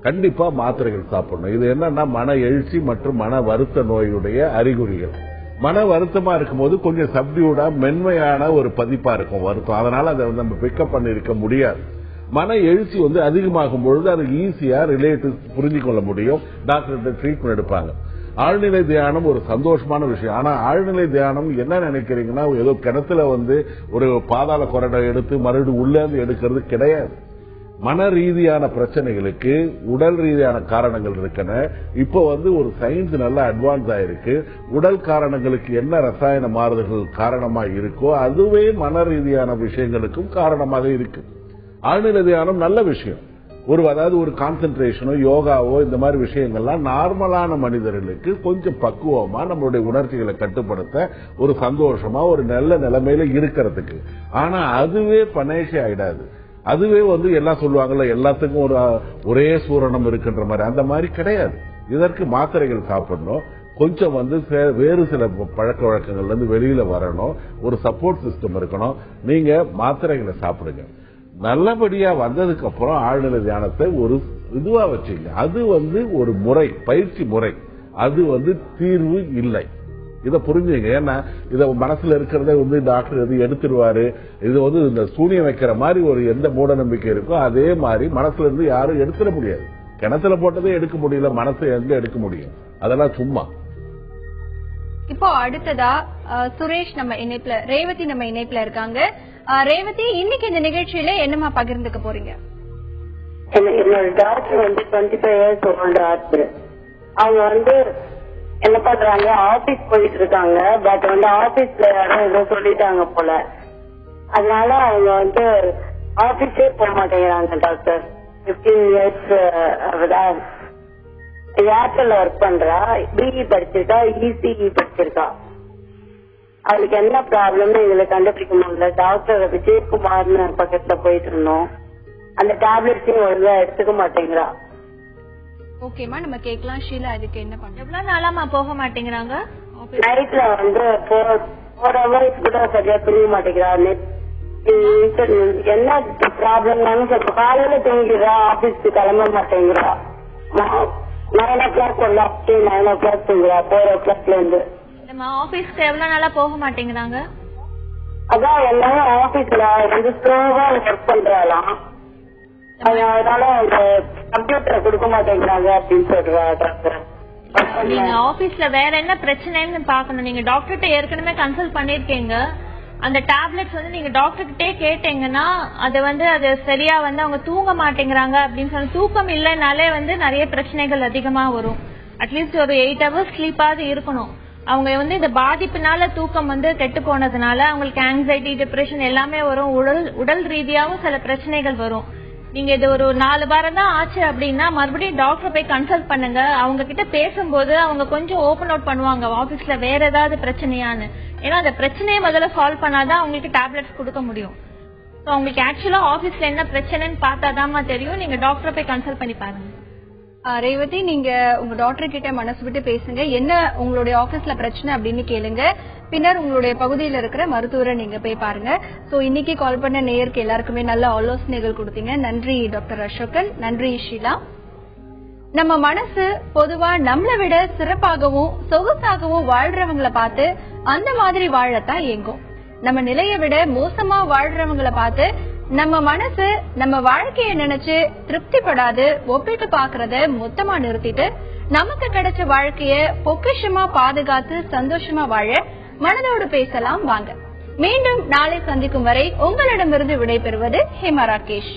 கண்டிப்பா மாத்திரைகள் சாப்பிடணும். இது என்னன்னா மன எழுச்சி மற்றும் மன வருத்த நோயுடைய அறிகுறிகள். மன வருத்தமா இருக்கும்போது கொஞ்சம் சப்டியூடா மென்மையான ஒரு பதிப்பா இருக்கும் வருத்தம். அதனால அதை நம்ம பிக்கப் பண்ணிருக்க முடியாது. மன எழுச்சி அதிகமாகும் பொழுது அது ஈஸியா ரிலேட்டிவ் புரிஞ்சு கொள்ள முடியும். டாக்டர் ட்ரீட்மெண்ட் எடுப்பாங்க. ஆழ்நிலை தியானம் ஒரு சந்தோஷமான விஷயம். ஆனா ஆழ்நிலை தியானம் என்ன நினைக்கிறீங்கன்னா, ஏதோ கிணத்துல ஒரு பாதாள கொரடை எடுத்து மறுபடியும் உள்ள இருந்து எடுக்கிறது கிடையாது. மன ரீதியான பிரச்சனைகளுக்கு உடல் ரீதியான காரணங்கள் இருக்கன. இப்போ ஒரு சயின்ஸ் நல்லா அட்வான்ஸ் ஆயிருக்கு. உடல் காரணங்களுக்கு என்ன ரசாயன மாறுதல்கள் காரணமா இருக்கோ அதுவே மன ரீதியான விஷயங்களுக்கும் காரணமாக இருக்கு. ஆழ்நிலை தியானம் நல்ல விஷயம். அதாவது ஒரு கான்சென்ட்ரேஷனோ யோகாவோ இந்த மாதிரி விஷயங்கள்லாம் நார்மலான மனிதர்களுக்கு கொஞ்சம் பக்குவமா நம்மளுடைய உணர்ச்சிகளை கட்டுப்படுத்த, ஒரு சந்தோஷமா ஒரு நல்ல நிலைமையில இருக்கிறதுக்கு. ஆனா அதுவே பனேஷி ஆயிடாது. அதுவே எல்லாம் சொல்லுவாங்கல்ல, எல்லாத்துக்கும் ஒரே சூரணம் இருக்கின்ற மாதிரி, அந்த மாதிரி கிடையாது. இதற்கு மாத்திரைகள் சாப்பிடணும். கொஞ்சம் வேறு சில பழக்க வழக்கங்கள்ல இருந்து வெளியில வரணும். ஒரு சப்போர்ட் சிஸ்டம் இருக்கணும். நீங்க மாத்திரைகளை சாப்பிடுங்க. நல்லபடியா வந்ததுக்கு அப்புறம் ஆழ்நிலை தியானத்தை ஒரு இதுவா வச்சுங்க. அது ஒரு முறை, பயிற்சி முறை. அது தீர்வு இல்லை. இதை புரிஞ்சுங்க. ஏன்னா இத மனசுல இருக்கிறத டாக்டர் எது எடுத்துருவாரு. இது இந்த சூனியம் வைக்கிற மாதிரி ஒரு எந்த மூட நம்பிக்கை இருக்கோ அதே மாதிரி மனசுல இருந்து யாரும் எடுத்துட முடியாது. கிணத்துல போட்டதே எடுக்க முடியல, மனசை எங்க எடுக்க முடியும்? அதெல்லாம் சும்மா. இப்போ அடுத்ததா சுரேஷ் நம்ம இணைப்புல, ரேவதி நம்ம இணைப்புல இருக்காங்க. ரேவதி, இன்னைக்கு இந்த நிகழ்ச்சியில என்னமா பகிர்ந்துக்க போறீங்க? என்னோட டாக்டர் 25 இயர்ஸ் ஓல்டு ஆச்சு. அவங்க என்ன பண்றாங்க, ஆபீஸ் போயிட்டு இருக்காங்க. பட் ஆபீஸ்ல யாரும் ஏதோ சொல்லிட்டாங்க போல. அதனால அவங்க ஆபீஸே போக மாட்டேங்கிறாங்க டாக்டர். 15 இயர்ஸ் ஏர்டெல்ல ஒர்க் பண்றா. பிஇ படிச்சிருக்கா, இசிஇ படிச்சிருக்கா. அதுக்கு என்ன ப்ராப்ளம்னு இதுல கண்டுபிடிக்க முடியல. டாக்டர் விஜயகுமார்னு பக்கத்துல போயிட்டு இருந்தோம். அந்த டேப்லெட்ஸையும் ஒழுங்கா எடுத்துக்க மாட்டேங்கிறா. ஓகேமா, நம்ம கேட்கலாம். ஷீலா, அதுக்கு என்ன பண்ண? எவ்வளவு நாளாமா போக மாட்டேங்கிறாங்க? நைட்ல 4 hours கூட சரியா புரிய மாட்டேங்கிறா. என்ன ப்ராப்ளம் காலையில தூங்கிடுறா, ஆபீஸ்க்கு கிளம்ப மாட்டேங்கிறா. 9 o'clock 9 o'clock தூங்குறா. 4 o'clockல இருந்து ஆபீஸ்க்கு எவ்வளவு நாளா போக மாட்டேங்கிறாங்க? அதான் எல்லாரும் ஆபீஸ்ல ஸ்லோவா ஒர்க் பண்றாளாம். அதனால கம்ப்யூட்டர் கொடுக்க மாட்டேங்கிறாங்க அப்படின்னு சொல்றா டாக்டர். நீங்க ஆபீஸ்ல வேற என்ன பிரச்சனைன்னு பாக்கணும். நீங்க டாக்டர்கிட்ட ஏற்கனவே கன்சல்ட் பண்ணிருக்கீங்க. அந்த டேப்லெட்ஸ் நீங்க டாக்டர் கிட்டே கேட்டீங்கன்னா அது சரியா அவங்க தூங்க மாட்டேங்கிறாங்க அப்படின்னு சொல்லி, தூக்கம் இல்லைனாலே நிறைய பிரச்சனைகள் அதிகமா வரும். அட்லீஸ்ட் ஒரு 8 hours ஸ்லீப்பாவது இருக்கணும். அவங்க இந்த பாதிப்புனால தூக்கம் கெட்டு போனதுனால அவங்களுக்கு ஆங்ஸைட்டி, டிப்ரெஷன் எல்லாமே வரும். உடல் ரீதியாவும் சில பிரச்சனைகள் வரும். நீங்க இது ஒரு 4 வாரம் தான் ஆச்சு அப்படின்னா மறுபடியும் டாக்டர் போய் கன்சல்ட் பண்ணுங்க. அவங்க கிட்ட பேசும்போது அவங்க கொஞ்சம் ஓபன் அவுட் பண்ணுவாங்க ஆபீஸ்ல வேற ஏதாவது பிரச்சனையான்னு. ஏன்னா அந்த பிரச்சனையை முதல்ல சால்வ் பண்ணாதான் அவங்களுக்கு டேப்லெட்ஸ் கொடுக்க முடியும். உங்களுக்கு ஆக்சுவலா ஆபீஸ்ல என்ன பிரச்சனைன்னு பார்த்தாதாமா தெரியும். நீங்க டாக்டரை போய் கன்சல்ட் பண்ணி பாருங்க. ரேவதி, நீங்க உங்க டாக்டர் கிட்ட மனசு விட்டு பேசுங்க. என்ன உங்களுடைய ஆபீஸ்ல பிரச்சனை அப்படின்னு கேளுங்க. பின்னர் உங்களுடைய பகுதியில இருக்கிற மருத்துவரை நீங்க போய் பாருங்க. சோ இன்னைக்கு கால் பண்ண நேயருக்கு எல்லாருக்குமே நல்ல ஆலோசனைகள் கொடுத்தீங்க. நன்றி டாக்டர் அசோகன். நன்றி ஷீலா. நம்ம மனசு பொதுவா நம்மளை விட சிறப்பாகவும் சொகுசாகவும் வாழ்றவங்களை பார்த்து அந்த மாதிரி வாழத்தான் ஏங்கும். நம்ம நிலையை விட மோசமா வாழ்றவங்களை பார்த்து நம்ம மனசு நம்ம வாழ்க்கைய நினைச்சு திருப்திப்படாது ஒப்பிட்டு பாக்குறத மொத்தமா நிறுத்திட்டு நமக்கு கிடைச்ச வாழ்க்கைய பொக்கிஷமா பாதுகாத்து சந்தோஷமா வாழ மனதோடு பேசலாம் வாங்க. மீண்டும் நாளை சந்திக்கும் வரை உங்களிடமிருந்து விடைபெறுவது ஹேமா ராகேஷ்.